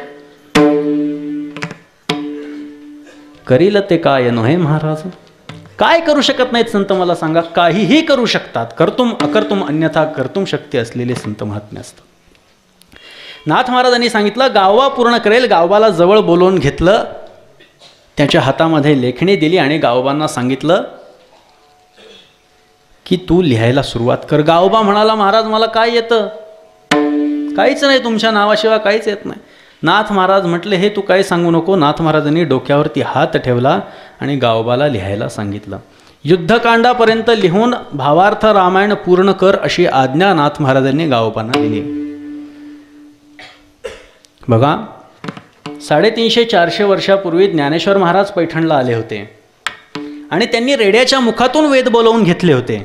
करील ते काय नव्हे महाराज, काय करू शकत नाहीत संत मला सांगा. काहीही करू शकतात. कर्तुम अकर्तुम अन्यथा कर्तुम शक्ती असलेले संत महात्मे असतात. नाथ महाराजांनी सांगितलं गावबा पूर्ण करेल. गावबाला जवळ बोलवून घेतलं, त्याच्या हातामध्ये लेखणी दिली आणि गावबांना सांगितलं की तू लिहायला सुरुवात कर. गावबा म्हणाला महाराज मला काय येतं, काहीच नाही, तुमच्या नावाशिवाय काहीच येत नाही. नाथ महाराज म्हटले हे तू काही सांगू नको. नाथ महाराजांनी डोक्यावरती हात ठेवला आणि गावबाला लिहायला सांगितलं. युद्धकांडापर्यंत लिहून भावार्थ रामायण पूर्ण कर अशी आज्ञा नाथ महाराजांनी गावबांना दिली. बघा 350-400 वर्षापूर्वी ज्ञानेश्वर महाराज पैठणला आले होते आणि त्यांनी रेड्याच्या मुखातून वेद बोलवून घेतले होते.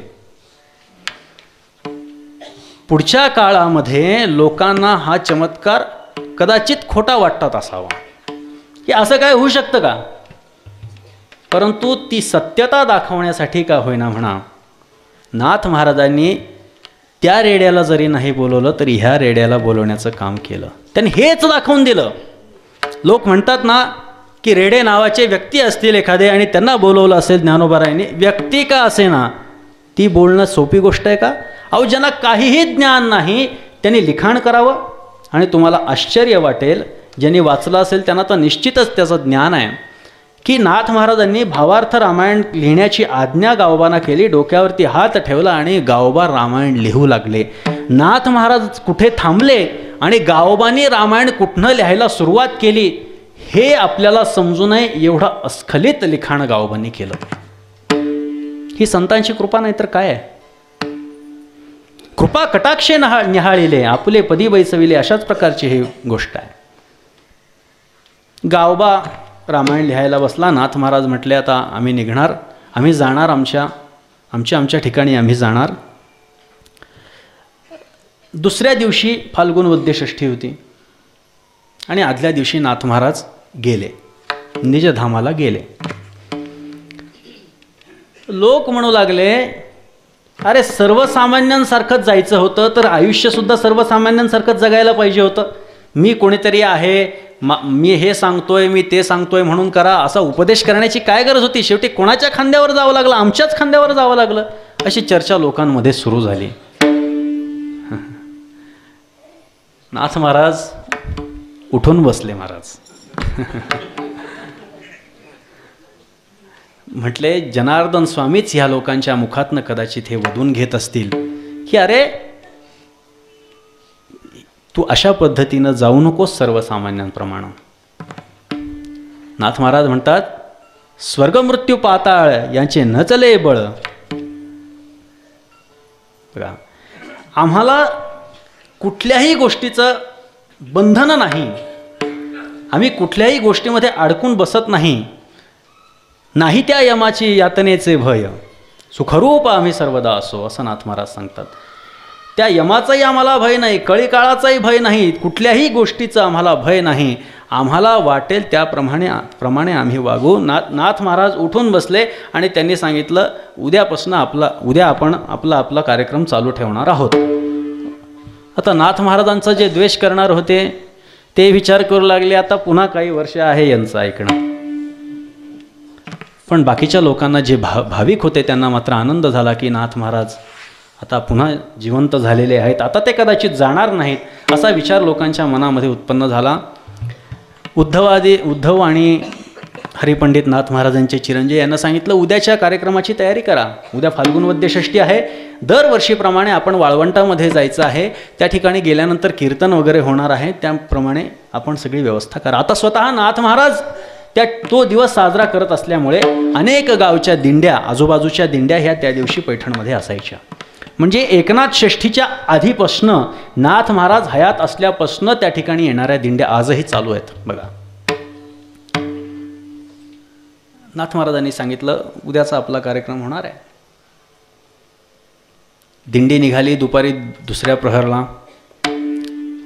पुढच्या काळामध्ये लोकांना हा चमत्कार कदाचित खोटा वाटत असावा की असं काय होऊ शकतं का, परंतु ती सत्यता दाखवण्यासाठी का होईना म्हणा नाथ महाराजांनी त्या रेड्याला जरी नाही बोलवलं तरी ह्या रेड्याला बोलवण्याचं काम केलं. त्यांनी हेच दाखवून दिलं. लोक म्हणतात ना की रेडे नावाचे व्यक्ती असतील एखादे आणि त्यांना बोलवलं असेल ज्ञानोबारायांनी, व्यक्ती का असे ना ती बोलणं सोपी गोष्ट आहे का. अहो ज्यांना काहीही ज्ञान नाही त्यांनी लिखाण करावं आणि तुम्हाला आश्चर्य वाटेल, ज्यांनी वाचलं असेल त्यांना तर निश्चितच त्याचं ज्ञान आहे की नाथ महाराजांनी भावार्थ रामायण लिहिण्याची आज्ञा गावोबांना केली. डोक्यावरती हात ठेवला आणि गावोबा रामायण लिहू लागले. नाथ महाराज कुठे थांबले आणि गावोबांनी रामायण कुठनं लिहायला सुरुवात केली हे आपल्याला समजू नये एवढं अस्खलित लिखाण गावोबांनी केलं. ही संतांची कृपा नाही तर काय आहे. कृपा कटाक्षे निहाळिले आपुले पदी बैसविले, अशाच प्रकारची ही गोष्ट आहे. गावोबा रामायण लिहायला बसला. नाथ महाराज म्हटले आता आम्ही निघणार, आम्ही जाणार, आमच्या ठिकाणी आम्ही जाणार. दुसऱ्या दिवशी फाल्गुन वद्य षष्ठी होती आणि आदल्या दिवशी नाथ महाराज गेले, निजधामाला गेले. लोक म्हणू लागले अरे सर्वसामान्यांसारखंच जायचं होतं तर आयुष्यसुद्धा सर्वसामान्यांसारखंच जगायला पाहिजे होतं. मी कोणीतरी आहे, मी हे सांगतोय, मी ते सांगतोय म्हणून करा असा उपदेश करण्याची काय गरज होती. शेवटी कोणाच्या खांद्यावर जावं लागलं, आमच्याच खांद्यावर जावं लागलं. अशी चर्चा लोकांमध्ये सुरू झाली. नाथ महाराज उठून बसले. महाराज म्हटले जनार्दन स्वामीच ह्या लोकांच्या मुखातनं कदाचित हे वदून घेत असतील की अरे तू अशा पद्धतीनं जाऊ नकोस सर्वसामान्यांप्रमाणे. नाथ महाराज म्हणतात स्वर्ग मृत्यू पाताळ यांचे न चले बळ. बघा आम्हाला कुठल्याही गोष्टीचं बंधन नाही, आम्ही कुठल्याही गोष्टीमध्ये अडकून बसत नाही. नाही त्या यमाची यातनेचे भय, सुखरूप आम्ही सर्वदा असो, असं नाथ महाराज सांगतात. त्या यमाचाही आम्हाला भय नाही, कळीकाळाचाही भय नाही, कुठल्याही गोष्टीचं आम्हाला भय नाही. आम्हाला वाटेल त्याप्रमाणे आम्ही वागू. नाथ महाराज उठून बसले आणि त्यांनी सांगितलं उद्या आपण आपला कार्यक्रम चालू ठेवणार आहोत. आता नाथ महाराजांचा जे द्वेष करणार होते ते विचार करू लागले आता पुन्हा काही वर्ष आहे यांचं ऐकणं. पण बाकीच्या लोकांना जे भाविक होते त्यांना मात्र आनंद झाला की नाथ महाराज आता पुन्हा जिवंत झालेले आहेत, आता ते कदाचित जाणार नाहीत, असा विचार लोकांच्या मनामध्ये उत्पन्न झाला. उद्धव आणि हरिपंडित नाथ महाराजांचे चिरंजीव यांना सांगितलं उद्याच्या कार्यक्रमाची तयारी करा. उद्या फाल्गुन वद्य षष्ठी आहे. दरवर्षीप्रमाणे आपण वाळवंटामध्ये जायचं आहे. त्या ठिकाणी गेल्यानंतर कीर्तन वगैरे होणार आहे. त्याप्रमाणे आपण सगळी व्यवस्था करा. आता स्वतः नाथ महाराज तो दिवस साजरा करत असल्यामुळे अनेक गावच्या दिंड्या, आजूबाजूच्या दिंड्या ह्या त्या दिवशी पैठणमध्ये असायच्या. म्हणजे एकनाथ षष्ठीच्या आधीपासनं नाथ महाराज हयात असल्यापासनं त्या ठिकाणी येणाऱ्या दिंड्या आजही चालू आहेत. बघा नाथ महाराजांनी सांगितलं उद्याचा आपला कार्यक्रम होणार आहे. दिंडी निघाली दुपारी दुसऱ्या प्रहरला.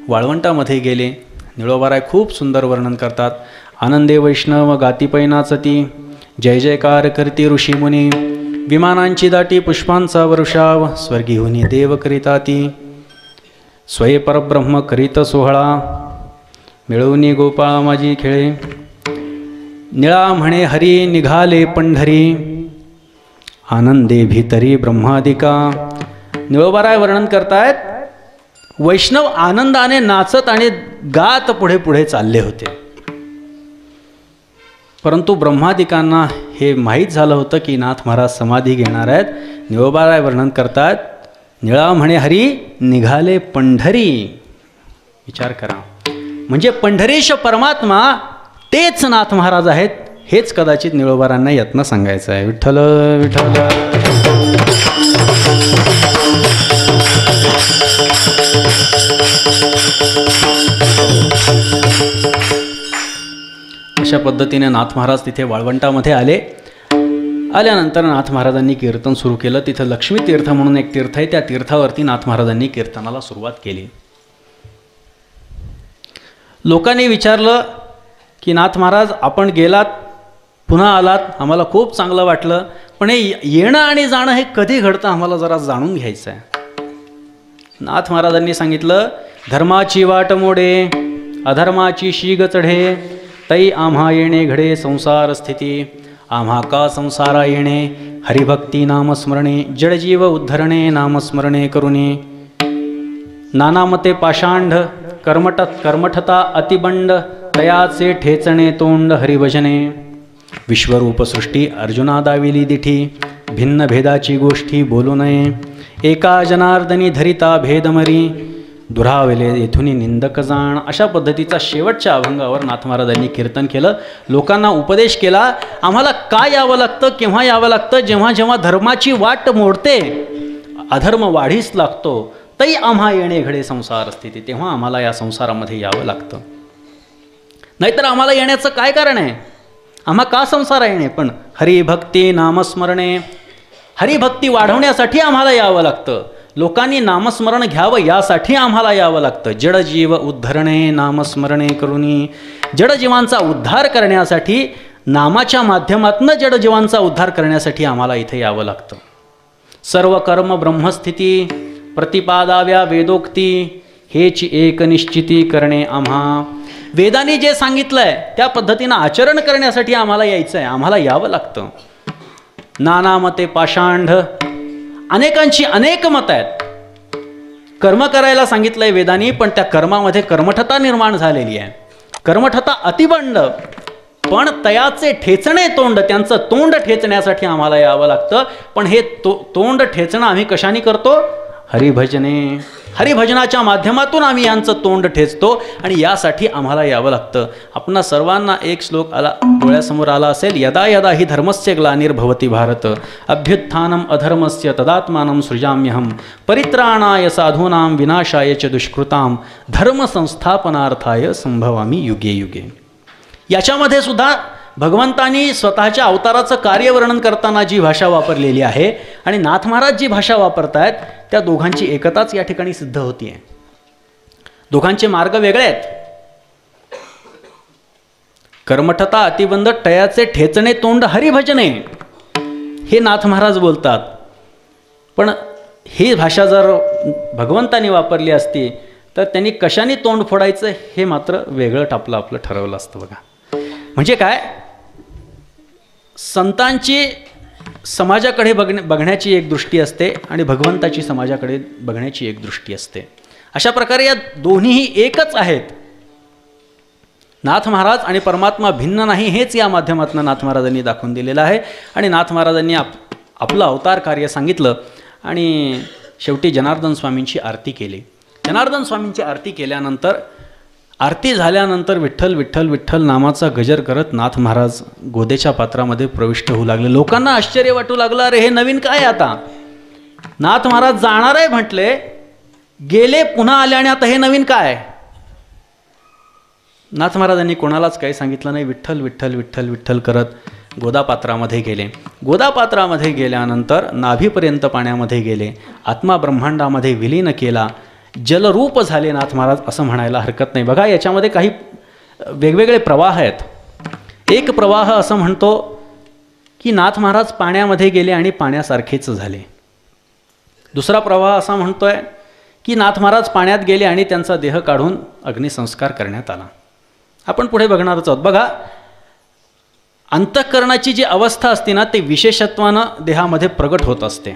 वाळवंटामध्ये गेले. निळोबाराय खूप सुंदर वर्णन करतात. आनंदे वैष्णव गाती पैनाचती, जय जयकार करती ऋषीमुनी, विमानांची दाटी पुष्पांचा वर्षाव, स्वर्गीहुनी देव करिताती, स्वये परब्रह्म करीत सोहळा, मिळवणी गोपाळ माझी खेळे, निळा म्हणे हरी निघाले पंढरी, आनंदे भीतरी ब्रह्मादिका. निळोबाराय वर्णन करतायत वैष्णव आनंदाने नाचत आणि गात पुढे पुढे चालले होते. परंतु ब्रह्मादिकांना हे माहीत झालं होतं की नाथ महाराज समाधी घेणार आहेत. निळोबाराय वर्णन करतात निळा म्हणे हरी निघाले पंढरी. विचार करा, म्हणजे पंढरीश परमात्मा तेच नाथ महाराज आहेत. हेच कदाचित निळोबारांना यातनं सांगायचं आहे. विठ्ठल विठ्ठल. अशा पद्धतीने नाथ महाराज तिथे वाळवंटामध्ये आले. आल्यानंतर नाथ महाराजांनी कीर्तन सुरू केलं. तिथं लक्ष्मी तीर्थ म्हणून एक तीर्थ आहे, त्या तीर्थावरती नाथ महाराजांनी कीर्तनाला सुरुवात केली. लोकांनी विचारलं की नाथ महाराज आपण गेलात, पुन्हा आलात, आम्हाला खूप चांगलं वाटलं, पण हे येणं आणि जाणं हे कधी घडतं आम्हाला जरा जाणून घ्यायचं आहे. नाथ महाराजांनी सांगितलं धर्माची वाट मोडे, अधर्माची शीग चढे, तै आम्हा येणे घडे संसार स्थिती, आम्हा का संसारा येणे, हरिभक्ती नामस्मरणे, जडजीव उद्धरणे नामस्मरणे करुणे, नानामते पाषांढ, कर्मठता अतिबंड, तयाचे ठेचणे तोंड हरिभजने, विश्वरूप सृष्टी अर्जुना दाविली दिठी, भिन्न भेदाची गोष्टी बोलू नये, एका जनार्दनी धरिता भेदमरी, दुरावले येथुनी निंदक जाण. अशा पद्धतीचा शेवटच्या अभंगावर नाथ महाराजांनी कीर्तन केलं. लोकांना उपदेश केला आम्हाला काय यावं लागतं, केव्हा यावं लागतं, जेव्हा जेव्हा धर्माची वाट मोडते, अधर्म वाढीस लागतो, तै आम्हा येणे घडे संसार स्थिती, तेव्हा आम्हाला या संसारामध्ये यावं लागतं. नाहीतर आम्हाला येण्याचं काय कारण आहे, आम्हा का संसार येणे, पण हरिभक्ती नामस्मरणे, हरिभक्ती वाढवण्यासाठी आम्हाला यावं लागतं. लोकांनी नामस्मरण घ्यावं यासाठी आम्हाला यावं लागतं. जडजीव उद्धरणे नामस्मरणे करुनी, जडजीवांचा उद्धार करण्यासाठी, नामाच्या माध्यमातून जडजीवांचा उद्धार करण्यासाठी आम्हाला इथे यावं लागतं. सर्व कर्म ब्रह्मस्थिती प्रतिपादाव्या वेदोक्ती, हेची एक निश्चिती करणे आम्हा. वेदांनी जे सांगितलंय त्या पद्धतीनं आचरण करण्यासाठी आम्हाला यायचं आहे, आम्हाला यावं लागतं. नानामते पाषांढ, अनेकांची अनेक मत आहेत. कर्म करायला सांगितलंय वेदांनी, पण त्या कर्मामध्ये कर्मठता निर्माण झालेली आहे, कर्मठता अतिबंड, पण तयाचे ठेचणे तोंड, त्यांचं तोंड ठेचण्यासाठी आम्हाला यावं लागतं. पण हे तोंड ठेचणं आम्ही कशाने करतो, हरिभजने, हरिभजनाच्या माध्यमातून आम्ही यांचं तोंड ठेचतो आणि यासाठी आम्हाला यावं लागतं. आपणा सर्वांना एक श्लोक आला डोळ्यासमोर आला असेल, यदा यदा हि धर्मस्य ग्लानिर्भवति भारत, अभ्युत्थानम अधर्मस्य तदात्मानं सृजाम्यहम, परित्राणाय साधूनां विनाशाय च दुष्कृतां, धर्म संस्थापनार्थाय संभवामी युगे युगे. याच्यामध्ये सुद्धा भगवंतांनी स्वतःच्या अवताराचं कार्यवर्णन करताना जी भाषा वापरलेली आहे आणि नाथ महाराज जी भाषा वापरतायत, त्या दोघांची एकताच या ठिकाणी सिद्ध होती आहे. दोघांचे मार्ग वेगळे आहेत. कर्मठता अतिबंध, टयाचे ठेचणे तोंड हरिभजने, हे नाथ महाराज बोलतात. पण ही भाषा जर भगवंतांनी वापरली असती तर त्यांनी कशाने तोंड फोडायचं हे मात्र वेगळं टापलं आपलं ठरवलं असतं. बघा म्हणजे काय, संतांची समाजाकडे बघण्याची एक दृष्टी असते आणि भगवंताची समाजाकडे बघण्याची एक दृष्टी असते. अशा प्रकारे या दोन्हीही एकच आहेत. नाथ महाराज आणि परमात्मा भिन्न नाही, हेच या माध्यमातून नाथ महाराजांनी दाखवून दिलेलं आहे. आणि नाथ महाराजांनी आपलं अवतार कार्य सांगितलं आणि शेवटी जनार्दन स्वामींची आरती केली. जनार्दन स्वामींची आरती केल्यानंतर, आरती झाल्यानंतर विठ्ठल विठ्ठल विठ्ठल नामाचा गजर करत नाथ महाराज गोदेच्या पात्रामध्ये प्रविष्ट होऊ लागले. लोकांना आश्चर्य वाटू लागलं, अरे हे नवीन काय आता, नाथ महाराज जाणार आहे म्हटले, गेले, पुन्हा आले आणि आता हे नवीन काय. नाथ महाराजांनी कोणालाच काही सांगितलं नाही. विठ्ठल विठ्ठल विठ्ठल विठ्ठल करत गोदापात्रामध्ये गेले. गोदापात्रामध्ये गेल्यानंतर नाभीपर्यंत पाण्यामध्ये गेले. आत्मा ब्रह्मांडामध्ये विलीन केला. जलरूप झाले नाथ महाराज असं म्हणायला हरकत नाही. बघा याच्यामध्ये काही वेगवेगळे प्रवाह आहेत. एक प्रवाह असं म्हणतो की नाथ महाराज पाण्यामध्ये गेले आणि पाण्यासारखेच झाले. दुसरा प्रवाह असा म्हणतोय की नाथ महाराज पाण्यात गेले आणि त्यांचा देह काढून अग्निसंस्कार करण्यात आला. आपण पुढे बघणारच आहोत. बघा अंतःकरणाची जी अवस्था असते ना ते विशेषत्वानं देहामध्ये प्रगट होत असते.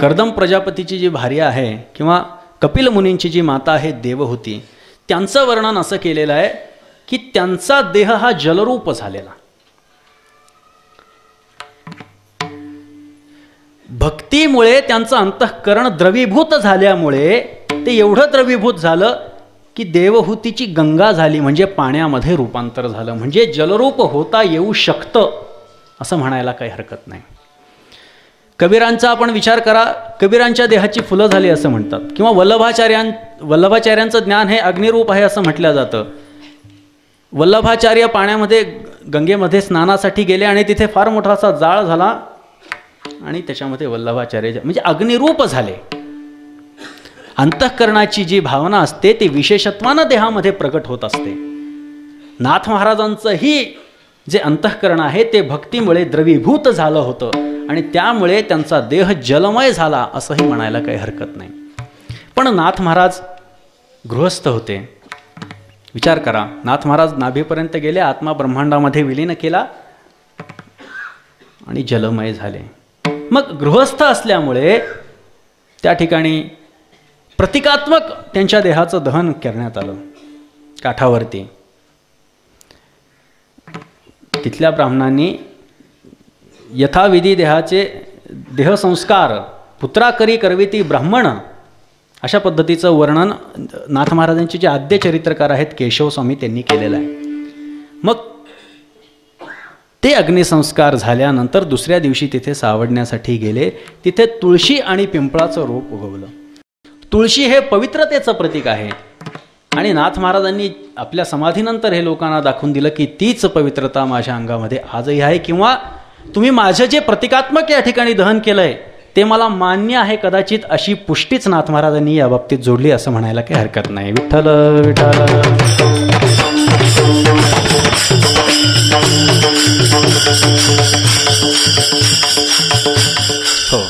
कर्दम प्रजापतीची जी भार्या आहे किंवा कपिल मुनींची जी माता आहे देवहूती, त्यांचं वर्णन असं केलेलं आहे की त्यांचा देह हा जलरूप झालेला. भक्तीमुळे त्यांचं अंतःकरण द्रवीभूत झाल्यामुळे ते एवढं द्रवीभूत झालं की देवहूतीची गंगा झाली, म्हणजे पाण्यामध्ये रूपांतर झालं. म्हणजे जलरूप होता येऊ शकतं असं म्हणायला काही हरकत नाही. कबीरांचा आपण विचार करा, कबीरांच्या देहाची फुलं झाली असं म्हणतात, किंवा वल्लभाचार्यांचं ज्ञान हे अग्निरूप आहे असं म्हटलं जातं. वल्लभाचार्य पाण्यामध्ये गंगेमध्ये स्नानासाठी गेले आणि तिथे फार मोठा असा जाळ झाला आणि त्याच्यामध्ये वल्लभाचार्य म्हणजे अग्निरूप झाले. अंतःकरणाची जी भावना असते ती विशेषत्वानं देहामध्ये प्रकट होत असते. नाथ महाराजांचंही जे अंतःकरण आहे ते भक्तीमुळे द्रवीभूत झालं होतं आणि त्यामुळे त्यांचा देह जलमय झाला असंही म्हणायला काही हरकत नाही. पण नाथ महाराज गृहस्थ होते. विचार करा, नाथ महाराज नाभीपर्यंत गेले, आत्मा ब्रह्मांडामध्ये विलीन केला आणि जलमय झाले. मग गृहस्थ असल्यामुळे त्या ठिकाणी प्रतिकात्मक त्यांच्या देहाचं दहन करण्यात आलं काठावरती. तिथल्या ब्राह्मणांनी यथाविधी देहसंस्कार पुत्रा करी करविती ब्राह्मण अशा पद्धतीचं वर्णन नाथ महाराजांचे जे आद्य चरित्रकार आहेत केशव स्वामी त्यांनी केलेलं आहे. मग ते अग्निसंस्कार झाल्यानंतर दुसऱ्या दिवशी तिथे सावडण्यासाठी गेले. तिथे तुळशी आणि पिंपळाचं रोप उगवलं. तुळशी हे पवित्रतेचं प्रतीक आहे आणि नाथ महाराजांनी आपल्या समाधीनंतर हे लोकांना दाखवून दिलं की तीच पवित्रता माझ्या अंगामध्ये आजही आहे, किंवा तुम्ही माझं जे प्रतिकात्मक या ठिकाणी दहन केलंय ते मला मान्य आहे कदाचित, अशी पुष्टीच नाथ महाराजांनी या बाबतीत जोडली असं म्हणायला काही हरकत नाही. विठ्ठल विठ्ठल. हो,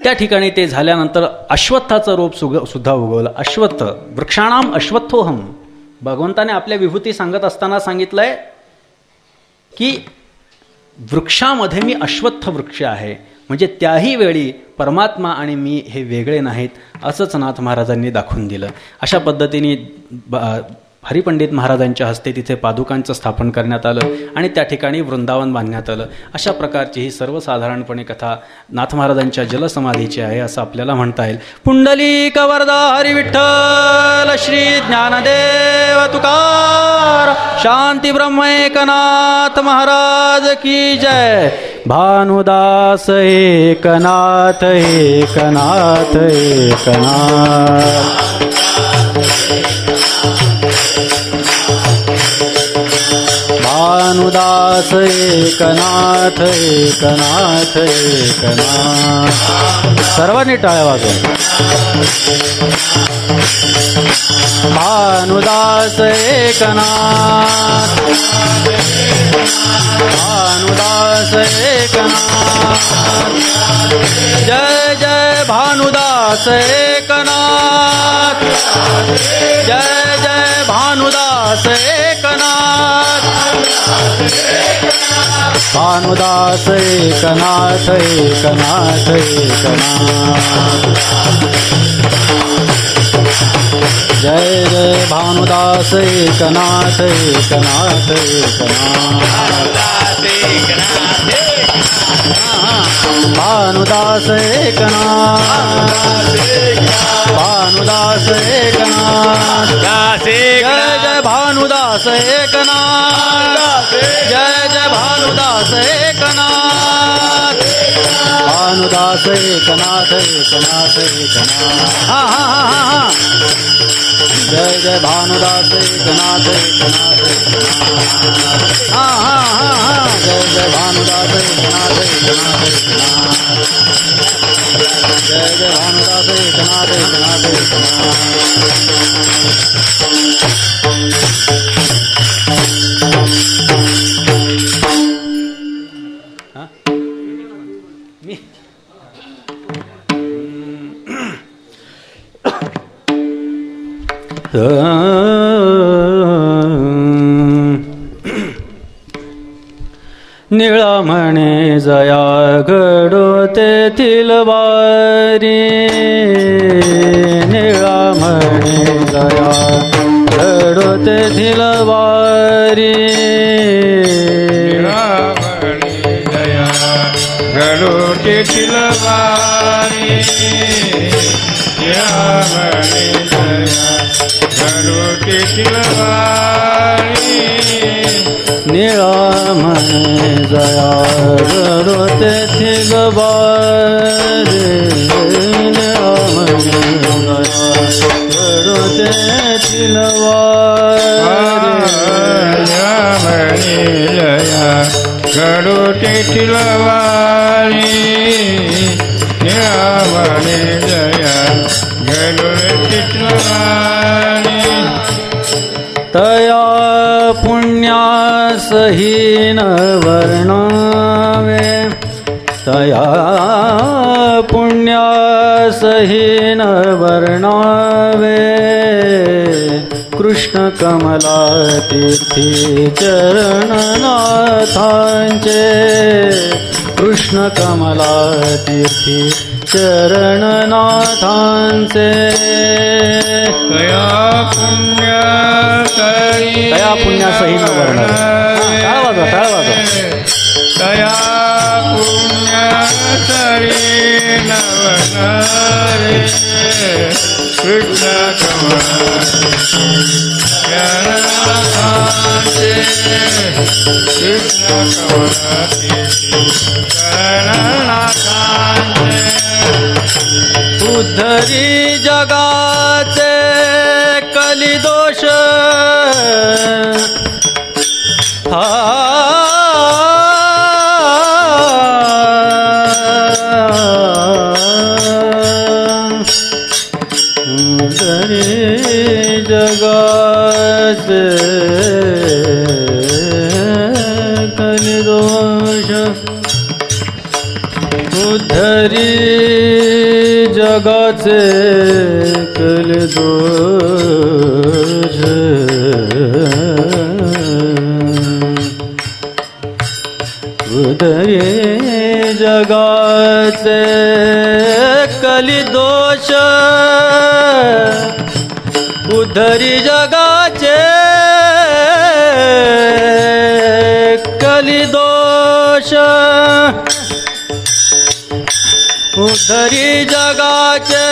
त्या ठिकाणी ते झाल्यानंतर अश्वत्थाचं रोप सुद्धा उगवलं. अश्वत्थ वृक्षाणाम अश्वत्थोहम. भगवंताने आपल्या विभूती सांगत असताना सांगितलंय की वृक्षामध्ये मी अश्वत्थ वृक्ष आहे, म्हणजे त्याही वेळी परमात्मा आणि मी हे वेगळे नाहीत असंच नाथ महाराजांनी दाखवून दिलं. अशा पद्धतीने हरिपंडित महाराजांच्या हस्ते तिथे पादुकांचं स्थापन करण्यात आलं आणि त्या ठिकाणी वृंदावन बांधण्यात आलं. अशा प्रकारची ही सर्वसाधारणपणे कथा नाथ महाराजांच्या जलसमाधीची आहे असं आपल्याला म्हणता येईल. पुंडलिक वरदा हरी विठ्ठल श्री ज्ञानदेव तुकार शांती ब्रह्म एकनाथ महाराज की जय. भानुदास एकनाथ एकनाथ एकनाथ. भानुदास एकनाथ एकनाथ एकनाथ. सर्वांनी टाळ्या वाजवा. भानुदास एकनाथ भानुदास एकनाथ. जय जय भानुदास एकनाथ. जय जय भानुदास एकनाथ. भानुदास एकनाथ एकनाथ एकनाथ. जय जय भानुदास एकनाथ एकनाथ एकनाथ. भानुदास एकनाथ भानुदास एकनाथ. जय जय भानुदास एकनाथ. जय जय भानुदास एकनाथ. भानुदास एकनाथ एकनाथ एकनाथ हा हा हा हा हा जय जय भानुदास एकनाथ एकनाथ एकनाथ हा हा हा हा जय जय भानुदास एकनाथ एकनाथ एकनाथ जय जय भानुदास एकनाथ एकनाथ निळा म्हणे जया घडो तेथील वारी निळा म्हणे जया घडो तेथील वारी जया घडो तेथील वारी निळा म्हणे जया घडो तेथील वारी निळा म्हणे जया घडो तेथील वारी जया घडो तेथील वारी जया घडो तेथील वारी तया पुण्यासहीन वर्णावे तया पुण्यासहीन वर्णावे कृष्ण कमला तीर्थी चरणनाथांचे कृष्ण कमला तीर्थी चरणनाथांचे तया पुण्यासहीन वर्णावे टाळ वाजवा तया पुण्यसहीन वर्णावे कृष्ण कमला चरणनाथांचे कृष्ण कमला चरणनाथांचे उद्धरी जगाचे कलिदोष हा उद्धरी जगाचे कलिदोष उद्धरी जगाचे कलिदोष उद्धरी जगाचे कलिदोष उद्धरी जगाचे कलिदोष उद्धरी जगाचे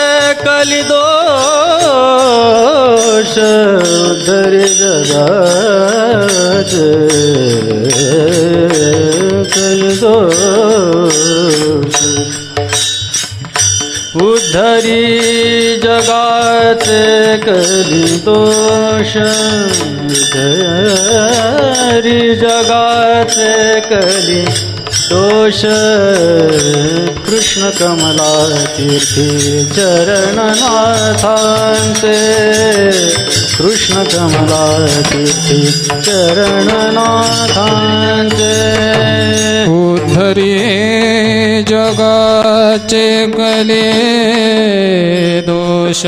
कलिदोष उद्धरी जगाचे कलिदोष उद्धरी जगाचे कलिदोष उद्धरी जगाचे कलिदोष कृष्ण कमला तीर्थी चरणनाथांचे कृष्ण कमला तीर्थी चरणनाथांचे उद्धरी जगाचे कले दोष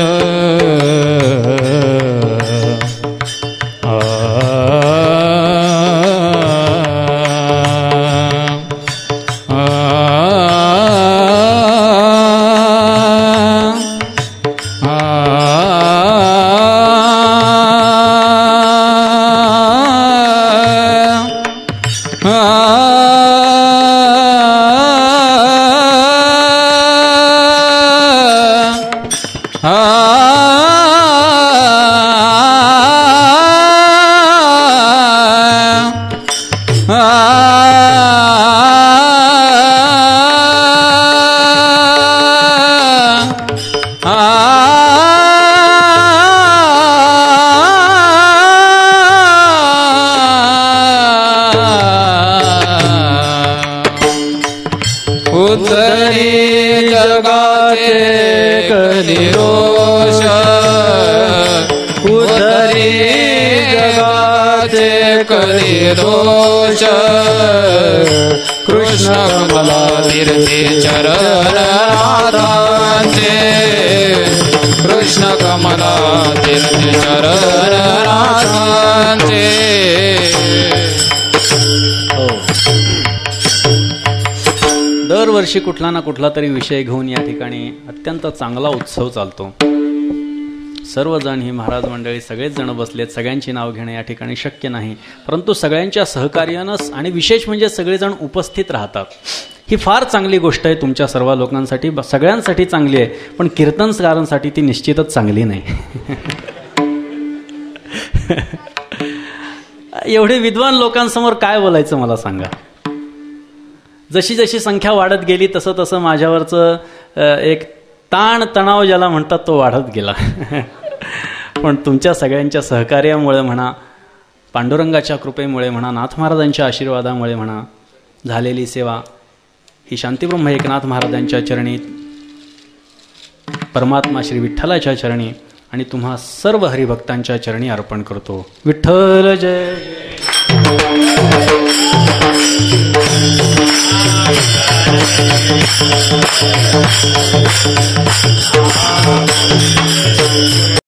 उद्धरी जगाचे कलिरोष उद्धरी जगाचे कलिरोष कृष्ण कमला तीर्थी चरण नाथांचे कृष्ण कमला तीर्थी चरण नाथांचे. दरवर्षी कुठला ना कुठला तरी विषय घेऊन या ठिकाणी अत्यंत चांगला उत्सव चालतो. सर्वजण ही महाराज मंडळी सगळेच जण बसलेत. सगळ्यांची नाव घेणं या ठिकाणी शक्य नाही, परंतु सगळ्यांच्या सहकार्यानं आणि विशेष म्हणजे सगळेजण उपस्थित राहतात. ही फार चांगली गोष्ट आहे. तुमच्या सर्व लोकांसाठी सगळ्यांसाठी चांगली आहे, पण कीर्तनकारांसाठी ती निश्चितच चांगली नाही. एवढे विद्वान लोकांसमोर काय बोलायचं मला सांगा. जशी जशी संख्या वाढत गेली तसं तसं माझ्यावरचं एक ताण तणाव ज्याला म्हणतात तो वाढत गेला. पण तुमच्या सगळ्यांच्या सहकार्यामुळे म्हणा, पांडुरंगाच्या कृपेमुळे म्हणा, नाथ महाराजांच्या आशीर्वादामुळे म्हणा झालेली सेवा ही शांतीब्रह्म एकनाथ महाराजांच्या चरणी, परमात्मा श्री विठ्ठलाच्या चरणी आणि तुम्हा सर्व हरिभक्तांच्या चरणी अर्पण करतो. विठ्ठल जय.